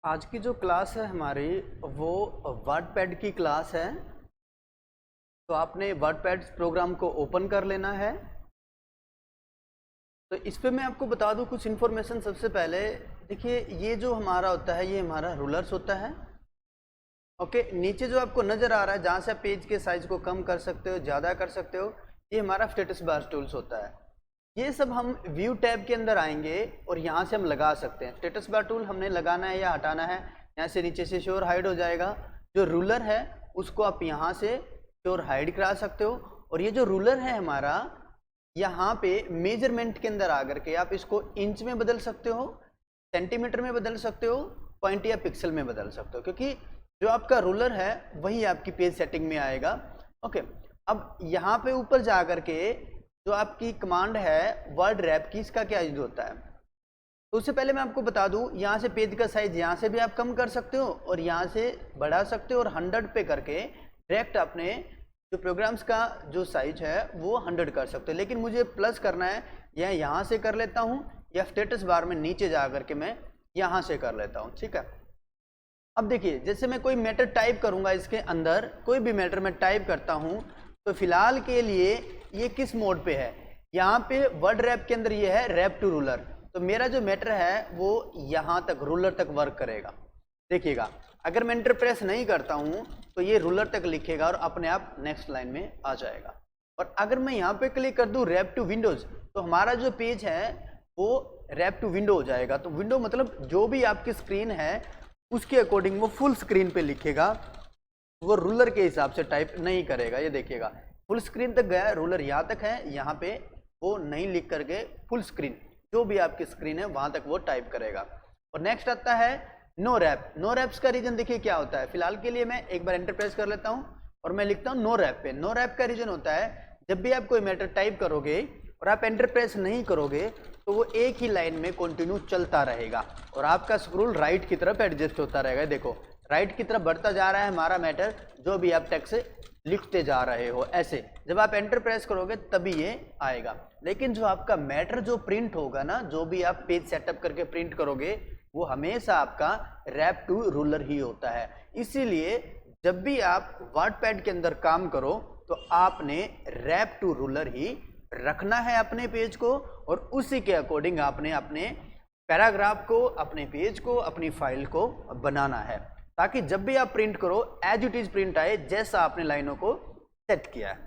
आज की जो क्लास है हमारी वो वर्डपैड की क्लास है। तो आपने वर्डपैड प्रोग्राम को ओपन कर लेना है। तो इस पे मैं आपको बता दूं कुछ इन्फॉर्मेशन। सबसे पहले देखिए, ये जो हमारा होता है ये हमारा रूलर्स होता है। ओके, नीचे जो आपको नज़र आ रहा है जहाँ से आप पेज के साइज को कम कर सकते हो, ज़्यादा कर सकते हो, ये हमारा स्टेटस बार टूल्स होता है। ये सब हम व्यू टैब के अंदर आएंगे और यहाँ से हम लगा सकते हैं। स्टेटस बार टूल हमने लगाना है या हटाना है, यहाँ से नीचे से शो और हाइड हो जाएगा। जो रूलर है उसको आप यहाँ से शो और हाइड करा सकते हो। और ये जो रूलर है हमारा, यहाँ पे मेजरमेंट के अंदर आकर के आप इसको इंच में बदल सकते हो, सेंटीमीटर में बदल सकते हो, पॉइंट या पिक्सल में बदल सकते हो, क्योंकि जो आपका रूलर है वही आपकी पेज सेटिंग में आएगा। ओके, अब यहाँ पे ऊपर जा करके जो आपकी कमांड है वर्ड रैप की, इसका क्या यूज होता है। तो उससे पहले मैं आपको बता दूं, यहाँ से पेज का साइज यहाँ से भी आप कम कर सकते हो और यहाँ से बढ़ा सकते हो, और 100 पे करके डायरेक्ट अपने जो प्रोग्राम्स का जो साइज है वो 100 कर सकते हो। लेकिन मुझे प्लस करना है, या यहाँ से कर लेता हूँ या स्टेटस बार में नीचे जा करके मैं यहाँ से कर लेता हूँ। ठीक है, अब देखिए, जैसे मैं कोई मैटर टाइप करूँगा, इसके अंदर कोई भी मैटर मैं टाइप करता हूँ, तो फिलहाल के लिए ये किस मोड पे है, यहाँ पे वर्ड रैप के अंदर ये है रैप टू रूलर। तो मेरा जो मैटर है वो यहाँ तक रूलर तक वर्क करेगा। देखिएगा, अगर मैं एंटर प्रेस नहीं करता हूँ तो ये रूलर तक लिखेगा और अपने आप नेक्स्ट लाइन में आ जाएगा। और अगर मैं यहाँ पे क्लिक कर दूँ रैप टू विंडोज, तो हमारा जो पेज है वो रैप टू विंडो हो जाएगा। तो विंडो मतलब जो भी आपकी स्क्रीन है उसके अकॉर्डिंग वो फुल स्क्रीन पे लिखेगा, वो रूलर के हिसाब से टाइप नहीं करेगा। ये देखिएगा, फुल स्क्रीन तक गया, रूलर यहाँ तक है, यहाँ पे वो नहीं लिख करके फुल स्क्रीन जो भी आपकी स्क्रीन है वहां तक वो टाइप करेगा। और नेक्स्ट आता है नो रैप। नो रैप्स का रीजन देखिए क्या होता है। फिलहाल के लिए मैं एक बार एंटर प्रेस कर लेता हूँ और मैं लिखता हूँ नो रैप पे। नो रैप का रीजन होता है, जब भी आप कोई मैटर टाइप करोगे और आप एंटर प्रेस नहीं करोगे तो वो एक ही लाइन में कंटिन्यू चलता रहेगा और आपका स्क्रोल राइट की तरफ एडजस्ट होता रहेगा। देखो, राइट की तरफ बढ़ता जा रहा है हमारा मैटर, जो भी आप टेक्स्ट लिखते जा रहे हो। ऐसे जब आप एंटर प्रेस करोगे तभी ये आएगा। लेकिन जो आपका मैटर जो प्रिंट होगा ना, जो भी आप पेज सेटअप करके प्रिंट करोगे, वो हमेशा आपका रैप टू रूलर ही होता है। इसीलिए जब भी आप वर्डपैड के अंदर काम करो तो आपने रैप टू रूलर ही रखना है अपने पेज को, और उसी के अकॉर्डिंग आपने अपने पैराग्राफ को, अपने पेज को, अपनी फाइल को बनाना है, ताकि जब भी आप प्रिंट करो एज इट इज प्रिंट आए जैसा आपने लाइनों को सेट किया है।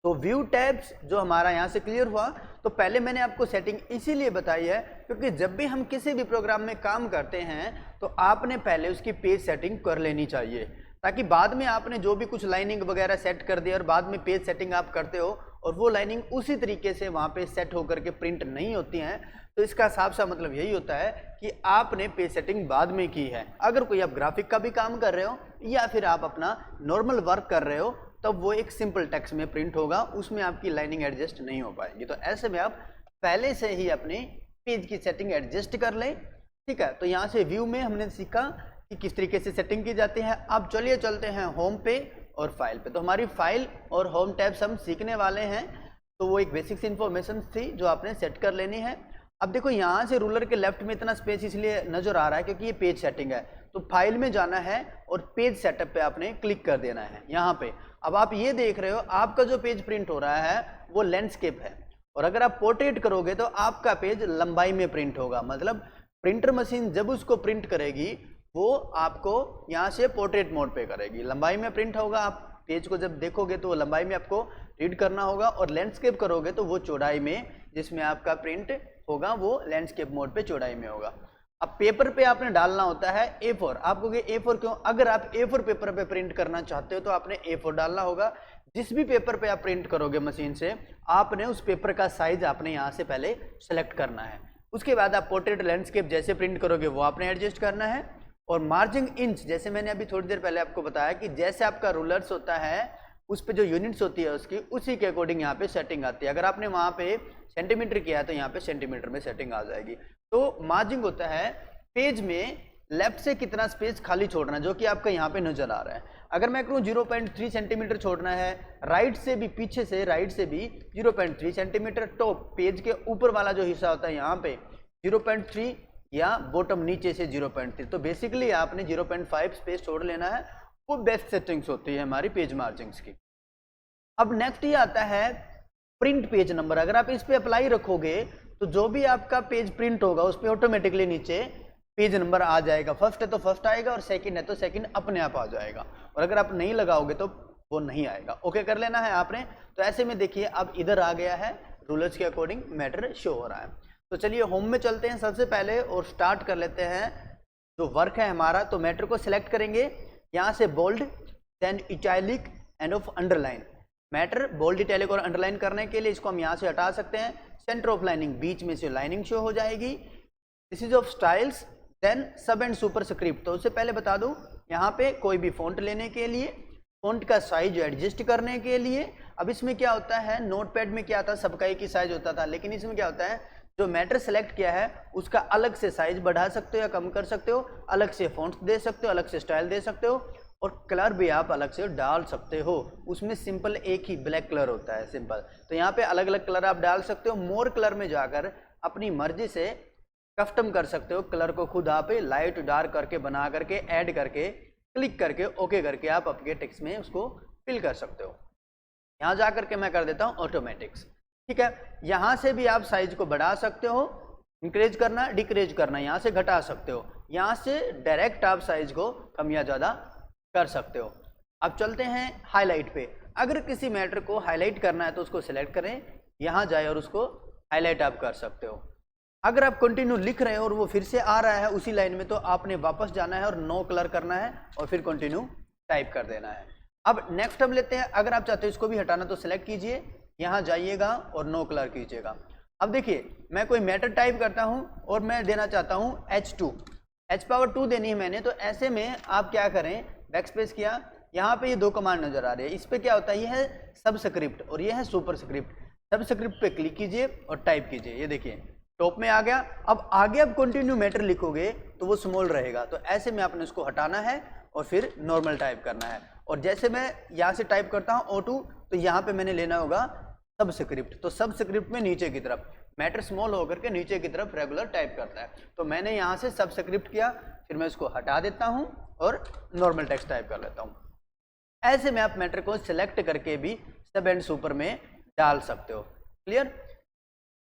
तो व्यू टैब्स जो हमारा यहाँ से क्लियर हुआ। तो पहले मैंने आपको सेटिंग इसीलिए बताई है क्योंकि जब भी हम किसी भी प्रोग्राम में काम करते हैं तो आपने पहले उसकी पेज सेटिंग कर लेनी चाहिए, ताकि बाद में आपने जो भी कुछ लाइनिंग वगैरह सेट कर दिया और बाद में पेज सेटिंग आप करते हो और वो लाइनिंग उसी तरीके से वहाँ पे सेट होकर के प्रिंट नहीं होती हैं, तो इसका साफ सा मतलब यही होता है कि आपने पेज सेटिंग बाद में की है। अगर कोई आप ग्राफिक का भी काम कर रहे हो या फिर आप अपना नॉर्मल वर्क कर रहे हो, तब वो एक सिंपल टेक्स्ट में प्रिंट होगा, उसमें आपकी लाइनिंग एडजस्ट नहीं हो पाएगी। तो ऐसे में आप पहले से ही अपने पेज की सेटिंग एडजस्ट कर लें। ठीक है, तो यहाँ से व्यू में हमने सीखा कि किस तरीके से सेटिंग की जाती है। अब चलिए चलते हैं होम पे और फाइल पे। तो हमारी फाइल और होम टैब्स हम सीखने वाले हैं, तो वो एक बेसिक्स इन्फॉर्मेशन थी जो आपने सेट कर लेनी है। अब देखो, यहाँ से रूलर के लेफ्ट में इतना स्पेस इसलिए नजर आ रहा है क्योंकि ये पेज सेटिंग है। तो फाइल में जाना है और पेज सेटअप पे आपने क्लिक कर देना है यहाँ पे। अब आप ये देख रहे हो आपका जो पेज प्रिंट हो रहा है वो लैंडस्केप है, और अगर आप पोर्ट्रेट करोगे तो आपका पेज लंबाई में प्रिंट होगा। मतलब प्रिंटर मशीन जब उसको प्रिंट करेगी वो आपको यहाँ से पोर्ट्रेट मोड पे करेगी, लंबाई में प्रिंट होगा। आप पेज को जब देखोगे तो लंबाई में आपको रीड करना होगा, और लैंडस्केप करोगे तो वो चौड़ाई में, जिसमें आपका प्रिंट होगा वो लैंडस्केप मोड पे चौड़ाई में होगा। अब पेपर पे आपने डालना होता है A4। आप कहोगे A4 क्यों? अगर आप A4 पेपर पे प्रिंट करना चाहते हो तो आपने A4 डालना होगा। जिस भी पेपर पे आप प्रिंट करोगे मशीन से, आपने उस पेपर का साइज आपने यहाँ से पहले सेलेक्ट करना है। उसके बाद आप पोर्ट्रेट लैंडस्केप जैसे प्रिंट करोगे वो आपने एडजस्ट करना है। और मार्जिंग इंच, जैसे मैंने अभी थोड़ी देर पहले आपको बताया कि जैसे आपका रूलर्स होता है उस पे जो यूनिट्स होती है उसकी, उसी के अकॉर्डिंग यहाँ पे सेटिंग आती है। अगर आपने वहाँ पे सेंटीमीटर किया है तो यहाँ पे सेंटीमीटर में सेटिंग आ जाएगी। तो मार्जिंग होता है पेज में लेफ्ट से कितना स्पेस खाली छोड़ना, जो कि आपका यहाँ पे नजर आ रहा है। अगर मैं कहूँ 0.3 सेंटीमीटर छोड़ना है, राइट से भी, पीछे से राइट से भी 0.3 सेंटीमीटर, तो पेज के ऊपर वाला जो हिस्सा होता है यहाँ पे 0.3 या बॉटम नीचे से 0.3। तो बेसिकली आपने 0.5 स्पेस छोड़ लेना है, वो बेस्ट सेटिंग्स होती है हमारी पेज मार्जिंग्स की। अब नेक्स्ट ये आता है प्रिंट पेज नंबर। अगर आप इस पे अप्लाई रखोगे तो जो भी आपका पेज प्रिंट होगा उस पर ऑटोमेटिकली नीचे पेज नंबर आ जाएगा। फर्स्ट है तो फर्स्ट आएगा और सेकंड है तो सेकंड अपने आप आ जाएगा, और अगर आप नहीं लगाओगे तो वो नहीं आएगा। ओके कर लेना है आपने। तो ऐसे में देखिए अब इधर आ गया है, रूलर्स के अकॉर्डिंग मैटर शो हो रहा है। तो चलिए होम में चलते हैं सबसे पहले और स्टार्ट कर लेते हैं जो वर्क है हमारा। तो मैटर को सिलेक्ट करेंगे, यहाँ से bold, then italic and of underline. Matter bold, italic और अंडरलाइन करने के लिए इसको हम यहाँ से हटा सकते हैं। सेंटर ऑफ लाइनिंग, बीच में से लाइनिंग शो हो जाएगी। This is of styles, then sub and superscript. तो उससे पहले बता दूं, यहाँ पे कोई भी फॉन्ट लेने के लिए, फॉन्ट का साइज एडजस्ट करने के लिए, अब इसमें क्या होता है, नोटपैड में क्या था, सबका एक ही साइज होता था, लेकिन इसमें क्या होता है, जो मैटर सेलेक्ट किया है उसका अलग से साइज बढ़ा सकते हो या कम कर सकते हो, अलग से फॉन्ट दे सकते हो, अलग से स्टाइल दे सकते हो, और कलर भी आप अलग से डाल सकते हो। उसमें सिंपल एक ही ब्लैक कलर होता है, सिंपल। तो यहाँ पे अलग अलग कलर आप डाल सकते हो। मोर कलर में जाकर अपनी मर्जी से कस्टम कर सकते हो कलर को, खुद आप लाइट डार्क करके बना करके ऐड करके क्लिक करके ओके करके आप आपके टेक्स्ट में उसको फिल कर सकते हो। यहाँ जा करके मैं कर देता हूँ ऑटोमेटिक्स, ठीक है। यहाँ से भी आप साइज को बढ़ा सकते हो, इंक्रीज करना डिक्रीज करना, यहाँ से घटा सकते हो, यहाँ से डायरेक्ट आप साइज को कम या ज़्यादा कर सकते हो। अब चलते हैं हाईलाइट पे। अगर किसी मैटर को हाईलाइट करना है तो उसको सिलेक्ट करें, यहाँ जाए और उसको हाईलाइट आप कर सकते हो। अगर आप कंटिन्यू लिख रहे हो और वो फिर से आ रहा है उसी लाइन में, तो आपने वापस जाना है और नो कलर करना है और फिर कंटिन्यू टाइप कर देना है। अब नेक्स्ट हम लेते हैं, अगर आप चाहते हो इसको भी हटाना तो सिलेक्ट कीजिए, यहाँ जाइएगा और नो कलर कीजिएगा। अब देखिए मैं कोई मैटर टाइप करता हूँ और मैं देना चाहता हूँ H2 देनी है मैंने। तो ऐसे में आप क्या करें, बैकस्पेस किया, यहाँ पे ये दो कमांड नजर आ रही है। इस पे क्या होता है, ये है सबस्क्रिप्ट और ये है सुपर स्क्रिप्ट। सबस्क्रिप्ट पे क्लिक कीजिए और टाइप कीजिए, ये देखिए टॉप में आ गया। अब आगे आप कंटिन्यू मैटर लिखोगे तो वो स्मॉल रहेगा, तो ऐसे में आपने उसको हटाना है और फिर नॉर्मल टाइप करना है। और जैसे मैं यहाँ से टाइप करता हूँ O2, तो यहाँ पे मैंने लेना होगा सबस्क्रिप्ट। तो सबस्क्रिप्ट में नीचे की तरफ मैटर स्मॉल होकर के नीचे की तरफ रेगुलर टाइप करता है। तो मैंने यहाँ से सबस्क्रिप्ट किया, फिर मैं इसको हटा देता हूँ और नॉर्मल टेक्स्ट टाइप कर लेता हूँ। ऐसे में आप मैटर को सिलेक्ट करके भी सब एंड सुपर में डाल सकते हो। क्लियर,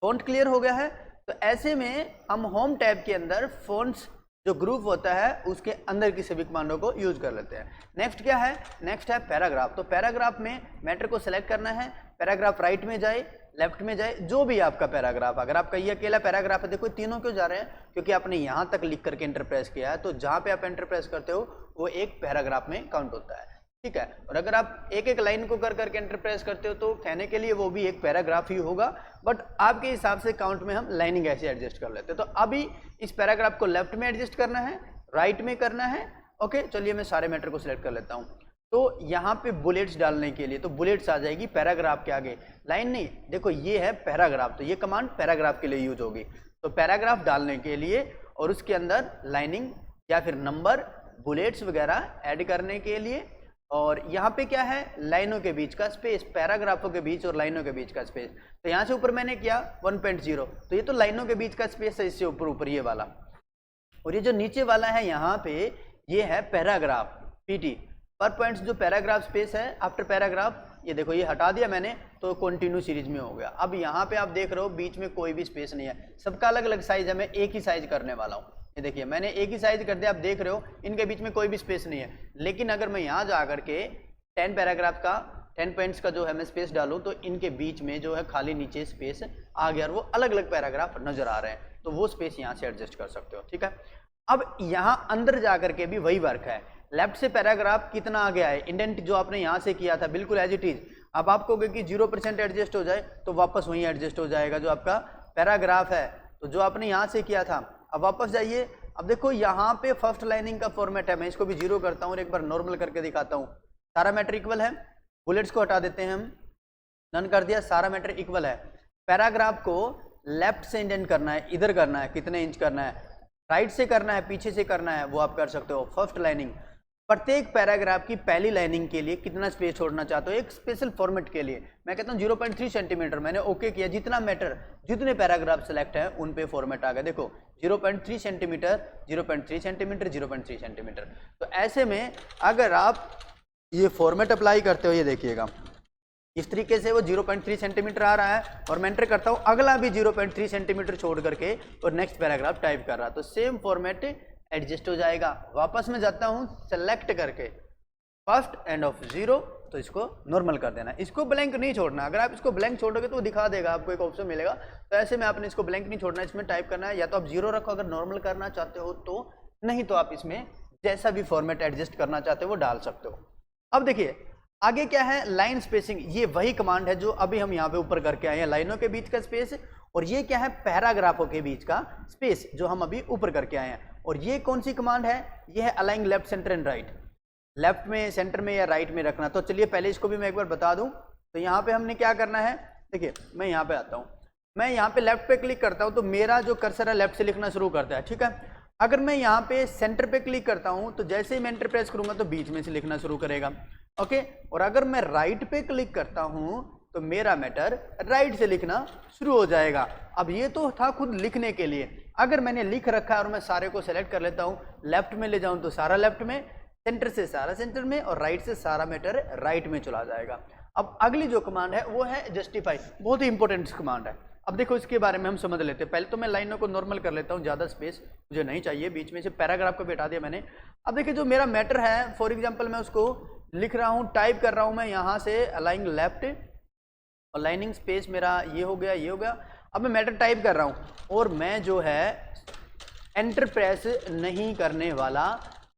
फॉन्ट क्लियर हो गया है। तो ऐसे में हम होम टैब के अंदर फॉन्ट्स जो ग्रुप होता है उसके अंदर की सभी कमांडों को यूज कर लेते हैं। नेक्स्ट क्या है, नेक्स्ट है पैराग्राफ। तो पैराग्राफ में मैटर को सिलेक्ट करना है, पैराग्राफ राइट में जाए लेफ्ट में जाए, जो भी आपका पैराग्राफ, अगर आपका ये अकेला पैराग्राफ है, देखो तीनों क्यों जा रहे हैं, क्योंकि आपने यहाँ तक लिख करके एंटर प्रेस किया है, तो जहाँ पे आप एंटर प्रेस करते हो वो एक पैराग्राफ में काउंट होता है, ठीक है। और अगर आप एक एक लाइन को कर करके एंटर प्रेस करते हो तो कहने के लिए वो भी एक पैराग्राफ ही होगा, बट आपके हिसाब से काउंट में हम लाइनिंग ऐसे एडजस्ट कर लेते हैं। तो अभी इस पैराग्राफ को लेफ्ट में एडजस्ट करना है, राइट में करना है। ओके, चलिए मैं सारे मैटर को सिलेक्ट कर लेता हूँ। तो यहाँ पे बुलेट्स डालने के लिए तो बुलेट्स आ जाएगी पैराग्राफ के आगे, लाइन नहीं। देखो ये है पैराग्राफ, तो ये कमांड पैराग्राफ के लिए यूज होगी। तो पैराग्राफ डालने के लिए और उसके अंदर लाइनिंग या फिर नंबर, बुलेट्स वगैरह ऐड करने के लिए। और यहाँ पे क्या है, लाइनों के बीच का स्पेस, पैराग्राफों के बीच और लाइनों के बीच का स्पेस। तो यहाँ से ऊपर मैंने किया 1.0, तो ये तो लाइनों के बीच का स्पेस है, इससे ऊपर ऊपर ये वाला। और ये जो नीचे वाला है यहाँ पे, ये है पैराग्राफ PT पर पॉइंट्स, जो पैराग्राफ स्पेस है आफ्टर पैराग्राफ। ये देखो ये हटा दिया मैंने तो कंटिन्यू सीरीज में हो गया। अब यहाँ पे आप देख रहे हो बीच में कोई भी स्पेस नहीं है, सबका अलग अलग साइज है, मैं एक ही साइज करने वाला हूँ। ये देखिए मैंने एक ही साइज कर दिया, आप देख रहे हो इनके बीच में कोई भी स्पेस नहीं है। लेकिन अगर मैं यहाँ जा करके 10 पैराग्राफ का 10 पॉइंट्स का जो है मैं स्पेस डालूँ, तो इनके बीच में जो है खाली नीचे स्पेस आ गया और वो अलग अलग पैराग्राफ नजर आ रहे हैं, तो वो स्पेस यहाँ से एडजस्ट कर सकते हो, ठीक है। अब यहाँ अंदर जा करके भी वही वर्क है। लेफ्ट से पैराग्राफ कितना आ गया है, इंडेंट जो आपने यहाँ से किया था बिल्कुल एज इट इज। अब आपको कि 0% एडजस्ट हो जाए तो वापस वहीं एडजस्ट हो जाएगा जो आपका पैराग्राफ है। तो जो आपने यहाँ से किया था, अब वापस जाइए। अब देखो यहाँ पे फर्स्ट लाइनिंग का फॉर्मेट है, मैं इसको भी 0 करता हूँ और एक बार नॉर्मल करके दिखाता हूँ। सारा मैटर इक्वल है, बुलेट्स को हटा देते हैं हम, डन कर दिया, सारा मैटर इक्वल है। पैराग्राफ को लेफ्ट से इंडेंट करना है, इधर करना है, कितने इंच करना है, राइट से करना है, पीछे से करना है, वो आप कर सकते हो। फर्स्ट लाइनिंग प्रत्येक पैराग्राफ की पहली लाइनिंग के लिए कितना स्पेस छोड़ना चाहते हो, एक स्पेशल फॉर्मेट के लिए मैं कहता हूँ 0.3 सेंटीमीटर। मैंने ओके किया, जितना मैटर जितने पैराग्राफ सेलेक्ट है उन पे फॉर्मेट आ गया। देखो 0.3 सेंटीमीटर, 0.3 सेंटीमीटर, 0.3 सेंटीमीटर। तो ऐसे में अगर आप ये फॉर्मेट अप्लाई करते हो, ये देखिएगा इस तरीके से वो 0.3 सेंटीमीटर आ रहा है और मैं एंटर करता हूँ, अगला भी 0.3 सेंटीमीटर छोड़ करके और नेक्स्ट पैराग्राफ टाइप कर रहा, तो सेम फॉर्मेट एडजस्ट हो जाएगा। वापस में जाता हूँ सेलेक्ट करके फर्स्ट एंड ऑफ 0, तो इसको नॉर्मल कर देना, इसको ब्लैंक नहीं छोड़ना। अगर आप इसको ब्लैंक छोड़ोगे तो वो दिखा देगा, आपको एक ऑप्शन मिलेगा। तो ऐसे में आपने इसको ब्लैंक नहीं छोड़ना, इसमें टाइप करना है, या तो आप 0 रखो अगर नॉर्मल करना चाहते हो तो, नहीं तो आप इसमें जैसा भी फॉर्मेट एडजस्ट करना चाहते हो वो डाल सकते हो। अब देखिए आगे क्या है, लाइन स्पेसिंग। ये वही कमांड है जो अभी हम यहाँ पे ऊपर करके आए हैं, लाइनों के बीच का स्पेस। और ये क्या है, पैराग्राफों के बीच का स्पेस जो हम अभी ऊपर करके आए हैं। और ये कौन सी कमांड है, ये है align left centre and right, left में, सेंटर में या राइट में रखना। तो चलिए पहले इसको भी मैं एक बार बता दूं। तो यहाँ पे हमने क्या करना है, देखिए मैं यहाँ पे आता हूँ, मैं यहाँ पे लेफ्ट पे क्लिक करता हूँ तो मेरा जो कर्सर है लेफ्ट से लिखना शुरू करता है, ठीक है। अगर मैं यहाँ पे सेंटर पे क्लिक करता हूँ तो जैसे ही मैं एंटर प्रेस करूंगा तो बीच में से लिखना शुरू करेगा, ओके। और अगर मैं राइट पे क्लिक करता हूँ तो मेरा मैटर राइट से लिखना शुरू हो जाएगा। अब ये तो था खुद लिखने के लिए, अगर मैंने लिख रखा है और मैं सारे को सेलेक्ट कर लेता हूँ, लेफ्ट में ले जाऊँ तो सारा लेफ्ट में, सेंटर से सारा सेंटर में, और राइट से सारा मैटर राइट में चला जाएगा। अब अगली जो कमांड है वो है जस्टिफाई, बहुत ही इंपॉर्टेंट कमांड है। अब देखो इसके बारे में हम समझ लेते हैं। पहले तो मैं लाइनों को नॉर्मल कर लेता हूँ, ज़्यादा स्पेस मुझे नहीं चाहिए, बीच में से पैराग्राफ को बैठा दिया मैंने। अब देखिए जो मेरा मैटर है, फॉर एग्जांपल मैं उसको लिख रहा हूँ, टाइप कर रहा हूँ मैं यहाँ से अलाइन लेफ्ट, और लाइनिंग स्पेस मेरा ये हो गया, ये हो गया। अब मैं मैटर टाइप कर रहा हूँ और मैं जो है एंटर प्रेस नहीं करने वाला,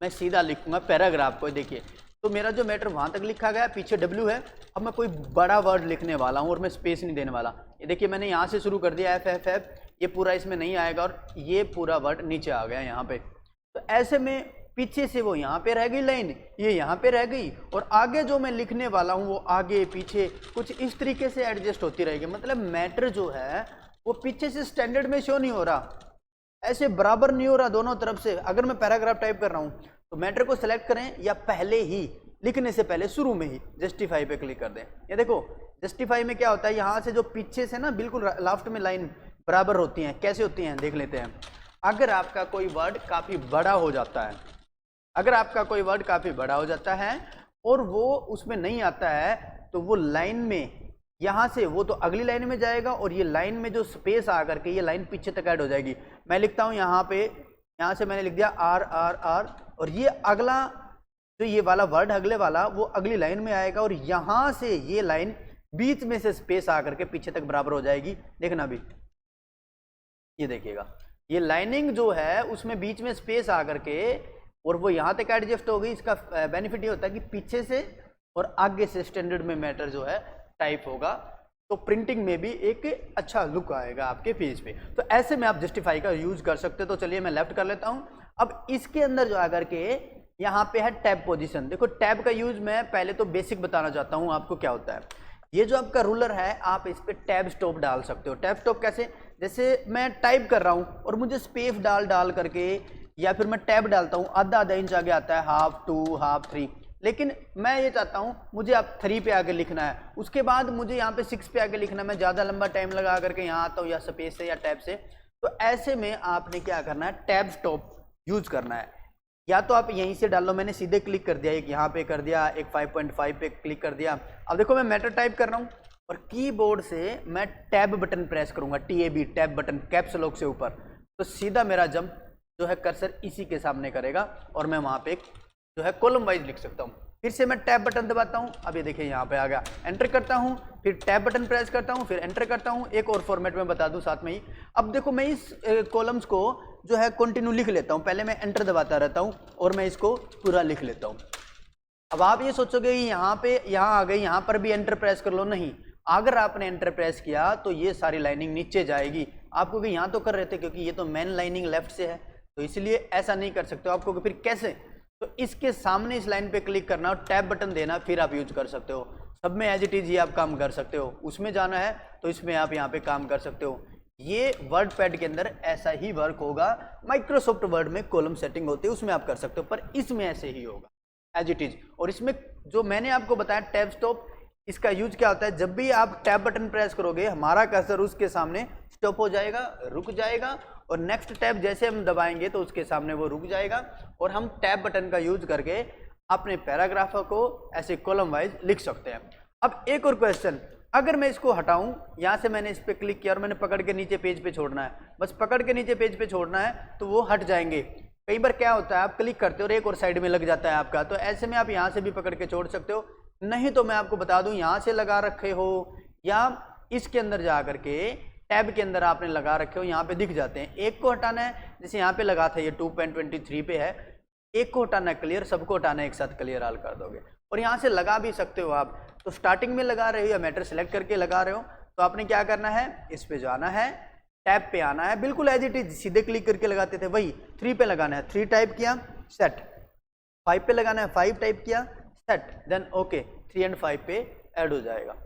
मैं सीधा लिखूंगा पैराग्राफ को। देखिए तो मेरा जो मैटर वहां तक लिखा गया, पीछे W है। अब मैं कोई बड़ा वर्ड लिखने वाला हूं और मैं स्पेस नहीं देने वाला। ये देखिए मैंने यहाँ से शुरू कर दिया FFF, ये पूरा इसमें नहीं आएगा और ये पूरा वर्ड नीचे आ गया यहाँ पे। तो ऐसे में पीछे से वो यहाँ पे रह गई लाइन, ये यहाँ पे रह गई, और आगे जो मैं लिखने वाला हूँ वो आगे पीछे कुछ इस तरीके से एडजस्ट होती रहेगी। मतलब मैटर जो है वो पीछे से स्टैंडर्ड में शो नहीं हो रहा, ऐसे बराबर नहीं हो रहा दोनों तरफ से। अगर मैं पैराग्राफ टाइप कर रहा हूँ तो मैटर को सेलेक्ट करें या पहले ही लिखने से पहले शुरू में ही जस्टिफाई पे क्लिक कर दें। ये देखो जस्टिफाई में क्या होता है, यहाँ से जो पीछे से ना बिल्कुल लास्ट में लाइन बराबर होती हैं। कैसे होती हैं देख लेते हैं। अगर आपका कोई वर्ड काफ़ी बड़ा हो जाता है, अगर आपका कोई वर्ड काफ़ी बड़ा हो जाता है और वो उसमें नहीं आता है, तो वो लाइन में यहाँ से वो तो अगली लाइन में जाएगा और ये लाइन में जो स्पेस आ करके ये लाइन पीछे तक ऐड हो जाएगी। मैं लिखता हूँ यहाँ पे, यहाँ से मैंने लिख दिया RRR, और ये अगला जो ये वाला वर्ड अगले वाला वो अगली लाइन में आएगा और यहाँ से ये लाइन बीच में से स्पेस आ करके पीछे तक बराबर हो जाएगी। देखना भी, ये देखिएगा ये लाइनिंग जो है उसमें बीच में स्पेस आ करके और वो यहाँ तक एडजस्ट हो गई। इसका बेनिफिट ये होता है कि पीछे से और आगे से स्टैंडर्ड में मैटर जो है टाइप होगा, तो प्रिंटिंग में भी एक अच्छा लुक आएगा आपके पेज पे। तो ऐसे में आप जस्टिफाई का यूज कर सकते हो। तो चलिए मैं लेफ्ट कर लेता हूँ। अब इसके अंदर जो आकर के यहाँ पे है टैब पोजीशन। देखो टैब का यूज मैं पहले तो बेसिक बताना चाहता हूँ आपको क्या होता है। ये जो आपका रूलर है आप इस पे टैब स्टॉप डाल सकते हो। टैब स्टॉप कैसे, जैसे मैं टाइप कर रहा हूँ और मुझे स्पेस डाल करके या फिर मैं टैब डालता हूँ, आधा इंच आगे आता है, 1/2, 2, 1/2, 3, लेकिन मैं ये चाहता हूँ मुझे अब 3 पे आगे लिखना है, उसके बाद मुझे यहाँ पे 6 पे आगे लिखना है। मैं ज़्यादा लंबा टाइम लगा करके यहाँ आता हूँ या स्पेस से या टैब से। तो ऐसे में आपने क्या करना है, टैब स्टॉप यूज करना है। या तो आप यहीं से डाल लो, मैंने सीधे क्लिक कर दिया, एक यहाँ पे कर दिया, एक 5.5 पे क्लिक कर दिया। अब देखो मैं मैटर टाइप कर रहा हूँ और कीबोर्ड से मैं टैब बटन प्रेस करूँगा, TAB, tab button, caps lock से ऊपर, तो सीधा मेरा जंप जो है कर्सर इसी के सामने करेगा और मैं वहाँ पे जो है कॉलम वाइज लिख सकता हूँ। फिर से मैं टैब बटन दबाता हूँ, अब ये देखिए यहाँ पे आ गया, एंटर करता हूँ, फिर टैब बटन प्रेस करता हूँ, फिर एंटर करता हूँ। एक और फॉर्मेट में बता दूँ साथ में ही। अब देखो मैं इस कॉलम्स को जो है कंटिन्यू लिख लेता हूँ। पहले मैं एंटर दबाता रहता हूँ और मैं इसको पूरा लिख लेता हूँ। अब आप ये सोचोगे कि यहाँ पे यहाँ आ गई, यहाँ पर भी एंटर प्रेस कर लो, नहीं। अगर आपने एंटर प्रेस किया तो ये सारी लाइनिंग नीचे जाएगी। आपको कि यहाँ तो कर रहे थे क्योंकि ये तो मेन लाइनिंग लेफ्ट से है, तो इसलिए ऐसा नहीं कर सकते हो। आपको फिर कैसे, तो इसके सामने इस लाइन पे क्लिक करना और टैब बटन देना, फिर आप यूज कर सकते हो। सब में एज इट इज ये आप काम कर सकते हो। उसमें जाना है तो इसमें आप यहाँ पे काम कर सकते हो। ये वर्ड पैड के अंदर ऐसा ही वर्क होगा। माइक्रोसॉफ्ट वर्ड में कॉलम सेटिंग होती है उसमें आप कर सकते हो, पर इसमें ऐसे ही होगा। As it is. और इसमें जो मैंने आपको बताया टैब स्टॉप, इसका यूज क्या होता है, जब भी आप टैब बटन प्रेस करोगे हमारा कर्सर उसके सामने स्टॉप हो जाएगा, रुक जाएगा, और नेक्स्ट टैब जैसे हम दबाएंगे तो उसके सामने वो रुक जाएगा, और हम टैब बटन का यूज करके अपने पैराग्राफ को ऐसे कॉलम वाइज लिख सकते हैं। अब एक और क्वेश्चन, अगर मैं इसको हटाऊं, यहां से मैंने इस पर क्लिक किया और मैंने पकड़ के नीचे पेज पे छोड़ना है, बस पकड़ के नीचे पेज पे छोड़ना है तो वो हट जाएंगे। कई बार क्या होता है, आप क्लिक करते हो और एक और साइड में लग जाता है आपका, तो ऐसे में आप यहाँ से भी पकड़ के छोड़ सकते हो, नहीं तो मैं आपको बता दूं यहाँ से लगा रखे हो या इसके अंदर जा करके टैब के अंदर आपने लगा रखे हो, यहाँ पे दिख जाते हैं। एक को हटाना है, जैसे यहाँ पे लगा था ये 2.23 पे है, एक को हटाना है क्लियर, सबको हटाना है एक साथ क्लियर ऑल कर दोगे। और यहाँ से लगा भी सकते हो आप, तो स्टार्टिंग में लगा रहे हो या मैटर सेलेक्ट करके लगा रहे हो तो आपने क्या करना है, इस पे जाना है, टैब पे आना है, बिल्कुल एज इट इज सीधे क्लिक करके लगाते थे वही 3 पे लगाना है, 3 टाइप किया सेट, 5 पे लगाना है, 5 टाइप किया सेट, देन ओके 3 और 5 पे ऐड हो जाएगा।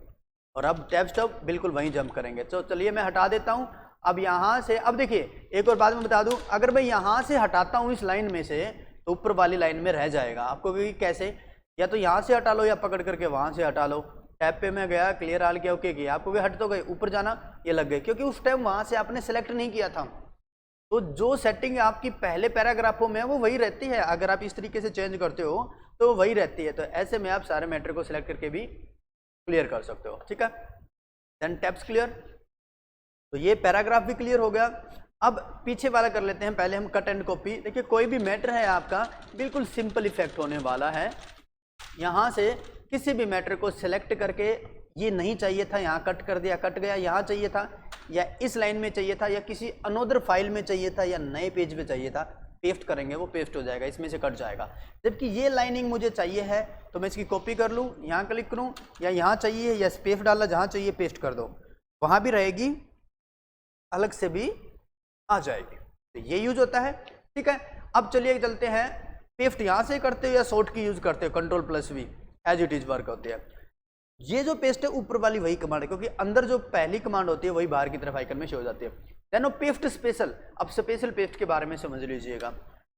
और अब टैब स्टॉप बिल्कुल वहीं जंप करेंगे। तो चलिए मैं हटा देता हूँ। अब यहाँ से, अब देखिए एक और बात मैं बता दूँ, अगर मैं यहाँ से हटाता हूँ इस लाइन में से तो ऊपर वाली लाइन में रह जाएगा आपको, क्योंकि कैसे, या तो यहाँ से हटा लो या पकड़ करके वहाँ से हटा लो। टैब पे मैं गया, क्लियर ऑल किया, ओके किया, आपको हट तो गए, ऊपर जाना ये लग गए, क्योंकि उस टाइम वहाँ से आपने सेलेक्ट नहीं किया था। तो जो सेटिंग आपकी पहले पैराग्राफों में है वो वही रहती है, अगर आप इस तरीके से चेंज करते हो तो वो वही रहती है। तो ऐसे में आप सारे मैटर को सिलेक्ट करके भी क्लियर कर सकते हो, ठीक है। देन टैब्स क्लियर, तो ये पैराग्राफ भी क्लियर हो गया। अब पीछे वाला कर लेते हैं, पहले हम कट एंड कॉपी। देखिए कोई भी मैटर है आपका, बिल्कुल सिंपल इफेक्ट होने वाला है। यहाँ से किसी भी मैटर को सिलेक्ट करके, ये नहीं चाहिए था यहाँ कट कर दिया, कट गया, यहाँ चाहिए था या इस लाइन में चाहिए था या किसी अनोदर फाइल में चाहिए था या नए पेज पे चाहिए था, पेस्ट करेंगे वो पेस्ट हो जाएगा, इसमें से कट जाएगा। जबकि ये लाइनिंग मुझे चाहिए है तो मैं इसकी कॉपी कर लूँ, यहाँ क्लिक करूँ, या यहाँ चाहिए या स्पेस डाला, जहाँ चाहिए पेस्ट कर दो, वहाँ भी रहेगी, अलग से भी आ जाएगी। तो ये यूज होता है, ठीक है। अब चलिए चलते हैं, पेस्ट यहाँ से करते हो या शॉर्ट की यूज करते हो, Ctrl+V as it is work होती है। ये जो पेस्ट है ऊपर वाली वही कमांड है, क्योंकि अंदर जो पहली कमांड होती है वही बाहर की तरफ आइकन में शो हो जाती है। देन पेस्ट स्पेशल, अब स्पेशल पेस्ट के बारे में समझ लीजिएगा।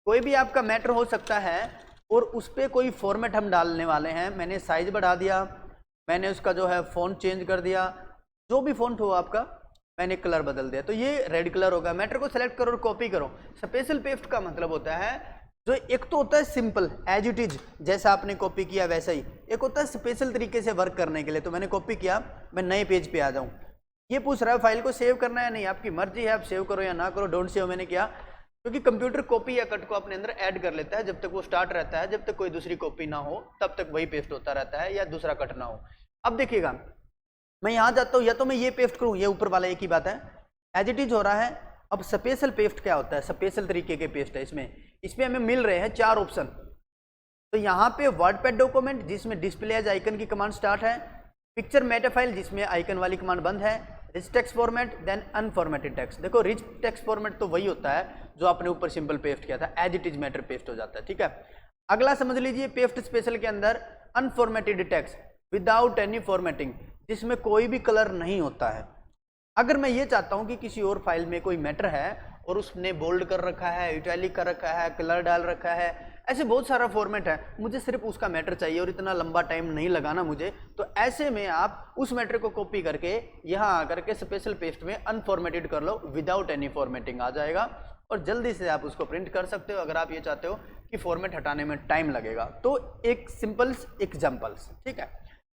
कोई भी आपका मैटर हो सकता है और उस पर कोई फॉर्मेट हम डालने वाले हैं, मैंने साइज बढ़ा दिया, मैंने उसका जो है फ़ॉन्ट चेंज कर दिया, जो भी फ़ॉन्ट हो आपका, मैंने कलर बदल दिया, तो ये रेड कलर होगा। मैटर को सेलेक्ट करो और कॉपी करो। स्पेशल पेस्ट का मतलब होता है, जो एक तो होता है सिंपल एज इट इज, जैसा आपने कॉपी किया वैसा ही, एक होता है स्पेशल तरीके से वर्क करने के लिए। तो मैंने कॉपी किया, मैं नए पेज पे आ जाऊं, ये पूछ रहा है फाइल को सेव करना है नहीं, आपकी मर्जी है, आप सेव करो या ना करो, डोंट सेव मैंने किया, क्योंकि कंप्यूटर कॉपी या कट को अपने अंदर ऐड कर लेता है, जब तक वो स्टार्ट रहता है, जब तक कोई दूसरी कॉपी ना हो तब तक वही पेस्ट होता रहता है या दूसरा कट ना हो। अब देखिएगा, मैं यहाँ जाता हूँ, या तो मैं ये पेस्ट करूँ, ये ऊपर वाला एक ही बात है, एज इट इज हो रहा है। अब स्पेशल पेस्ट क्या होता है, स्पेशल तरीके के पेस्ट है, इसमें हमें मिल रहे हैं 4 ऑप्शन। तो यहाँ पे वर्डपैड डॉक्यूमेंट जिसमें डिस्प्ले एज आइकन की कमांड स्टार्ट है, पिक्चर मेटा फाइल जिसमें आइकन वाली कमांड बंद है, rich text format, then unformatted text. देखो रिच टेक्स्ट फॉर्मेट तो वही होता है जो आपने ऊपर सिंपल पेस्ट किया था, as it is matter paste हो जाता है, ठीक है। अगला समझ लीजिए, पेस्ट स्पेशल के अंदर unformatted text without any formatting, जिसमें कोई भी कलर नहीं होता है। अगर मैं ये चाहता हूं कि किसी और फाइल में कोई मैटर है और उसने बोल्ड कर रखा है, इटैलिक कर रखा है, कलर डाल रखा है, ऐसे बहुत सारा फॉर्मेट है, मुझे सिर्फ उसका मैटर चाहिए और इतना लंबा टाइम नहीं लगाना मुझे, तो ऐसे में आप उस मैटर को कॉपी करके यहाँ आकर के स्पेशल पेस्ट में अनफॉर्मेटेड कर लो, विदाउट एनी फॉर्मेटिंग आ जाएगा और जल्दी से आप उसको प्रिंट कर सकते हो। अगर आप ये चाहते हो कि फॉर्मेट हटाने में टाइम लगेगा, तो एक सिंपल एग्जाम्पल्स, ठीक है।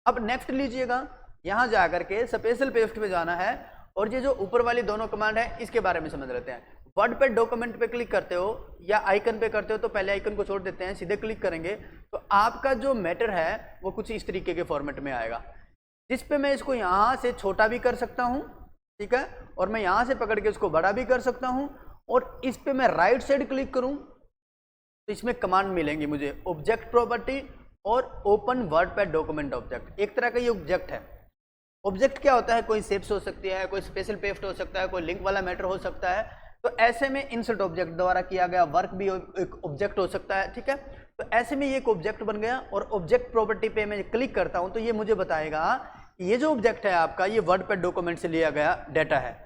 अब नेक्स्ट लीजिएगा, यहाँ जा करके स्पेशल पेस्ट में जाना है और ये जो ऊपर वाली दोनों कमांड है इसके बारे में समझ लेते हैं। वर्डपैड डॉक्यूमेंट पे क्लिक करते हो या आइकन पे करते हो, तो पहले आइकन को छोड़ देते हैं, सीधे क्लिक करेंगे तो आपका जो मैटर है वो कुछ इस तरीके के फॉर्मेट में आएगा, जिस पे मैं इसको यहाँ से छोटा भी कर सकता हूँ, ठीक है, और मैं यहाँ से पकड़ के इसको बड़ा भी कर सकता हूँ, और इस पे मैं राइट साइड क्लिक करूँ तो इसमें कमांड मिलेंगी मुझे, ऑब्जेक्ट प्रॉपर्टी और ओपन वर्डपैड डॉक्यूमेंट ऑब्जेक्ट। एक तरह का ये ऑब्जेक्ट है। ऑब्जेक्ट क्या होता है, कोई शेप्स हो सकती है, कोई स्पेशल पेस्ट हो सकता है, कोई लिंक वाला मैटर हो सकता है, तो ऐसे में इंसर्ट ऑब्जेक्ट द्वारा किया गया वर्क भी एक ऑब्जेक्ट हो सकता है, ठीक है। तो ऐसे में ये एक ऑब्जेक्ट बन गया और ऑब्जेक्ट प्रॉपर्टी पे मैं क्लिक करता हूं तो ये मुझे बताएगा ये जो ऑब्जेक्ट है आपका, ये वर्डपैड डॉक्यूमेंट से लिया गया डाटा है,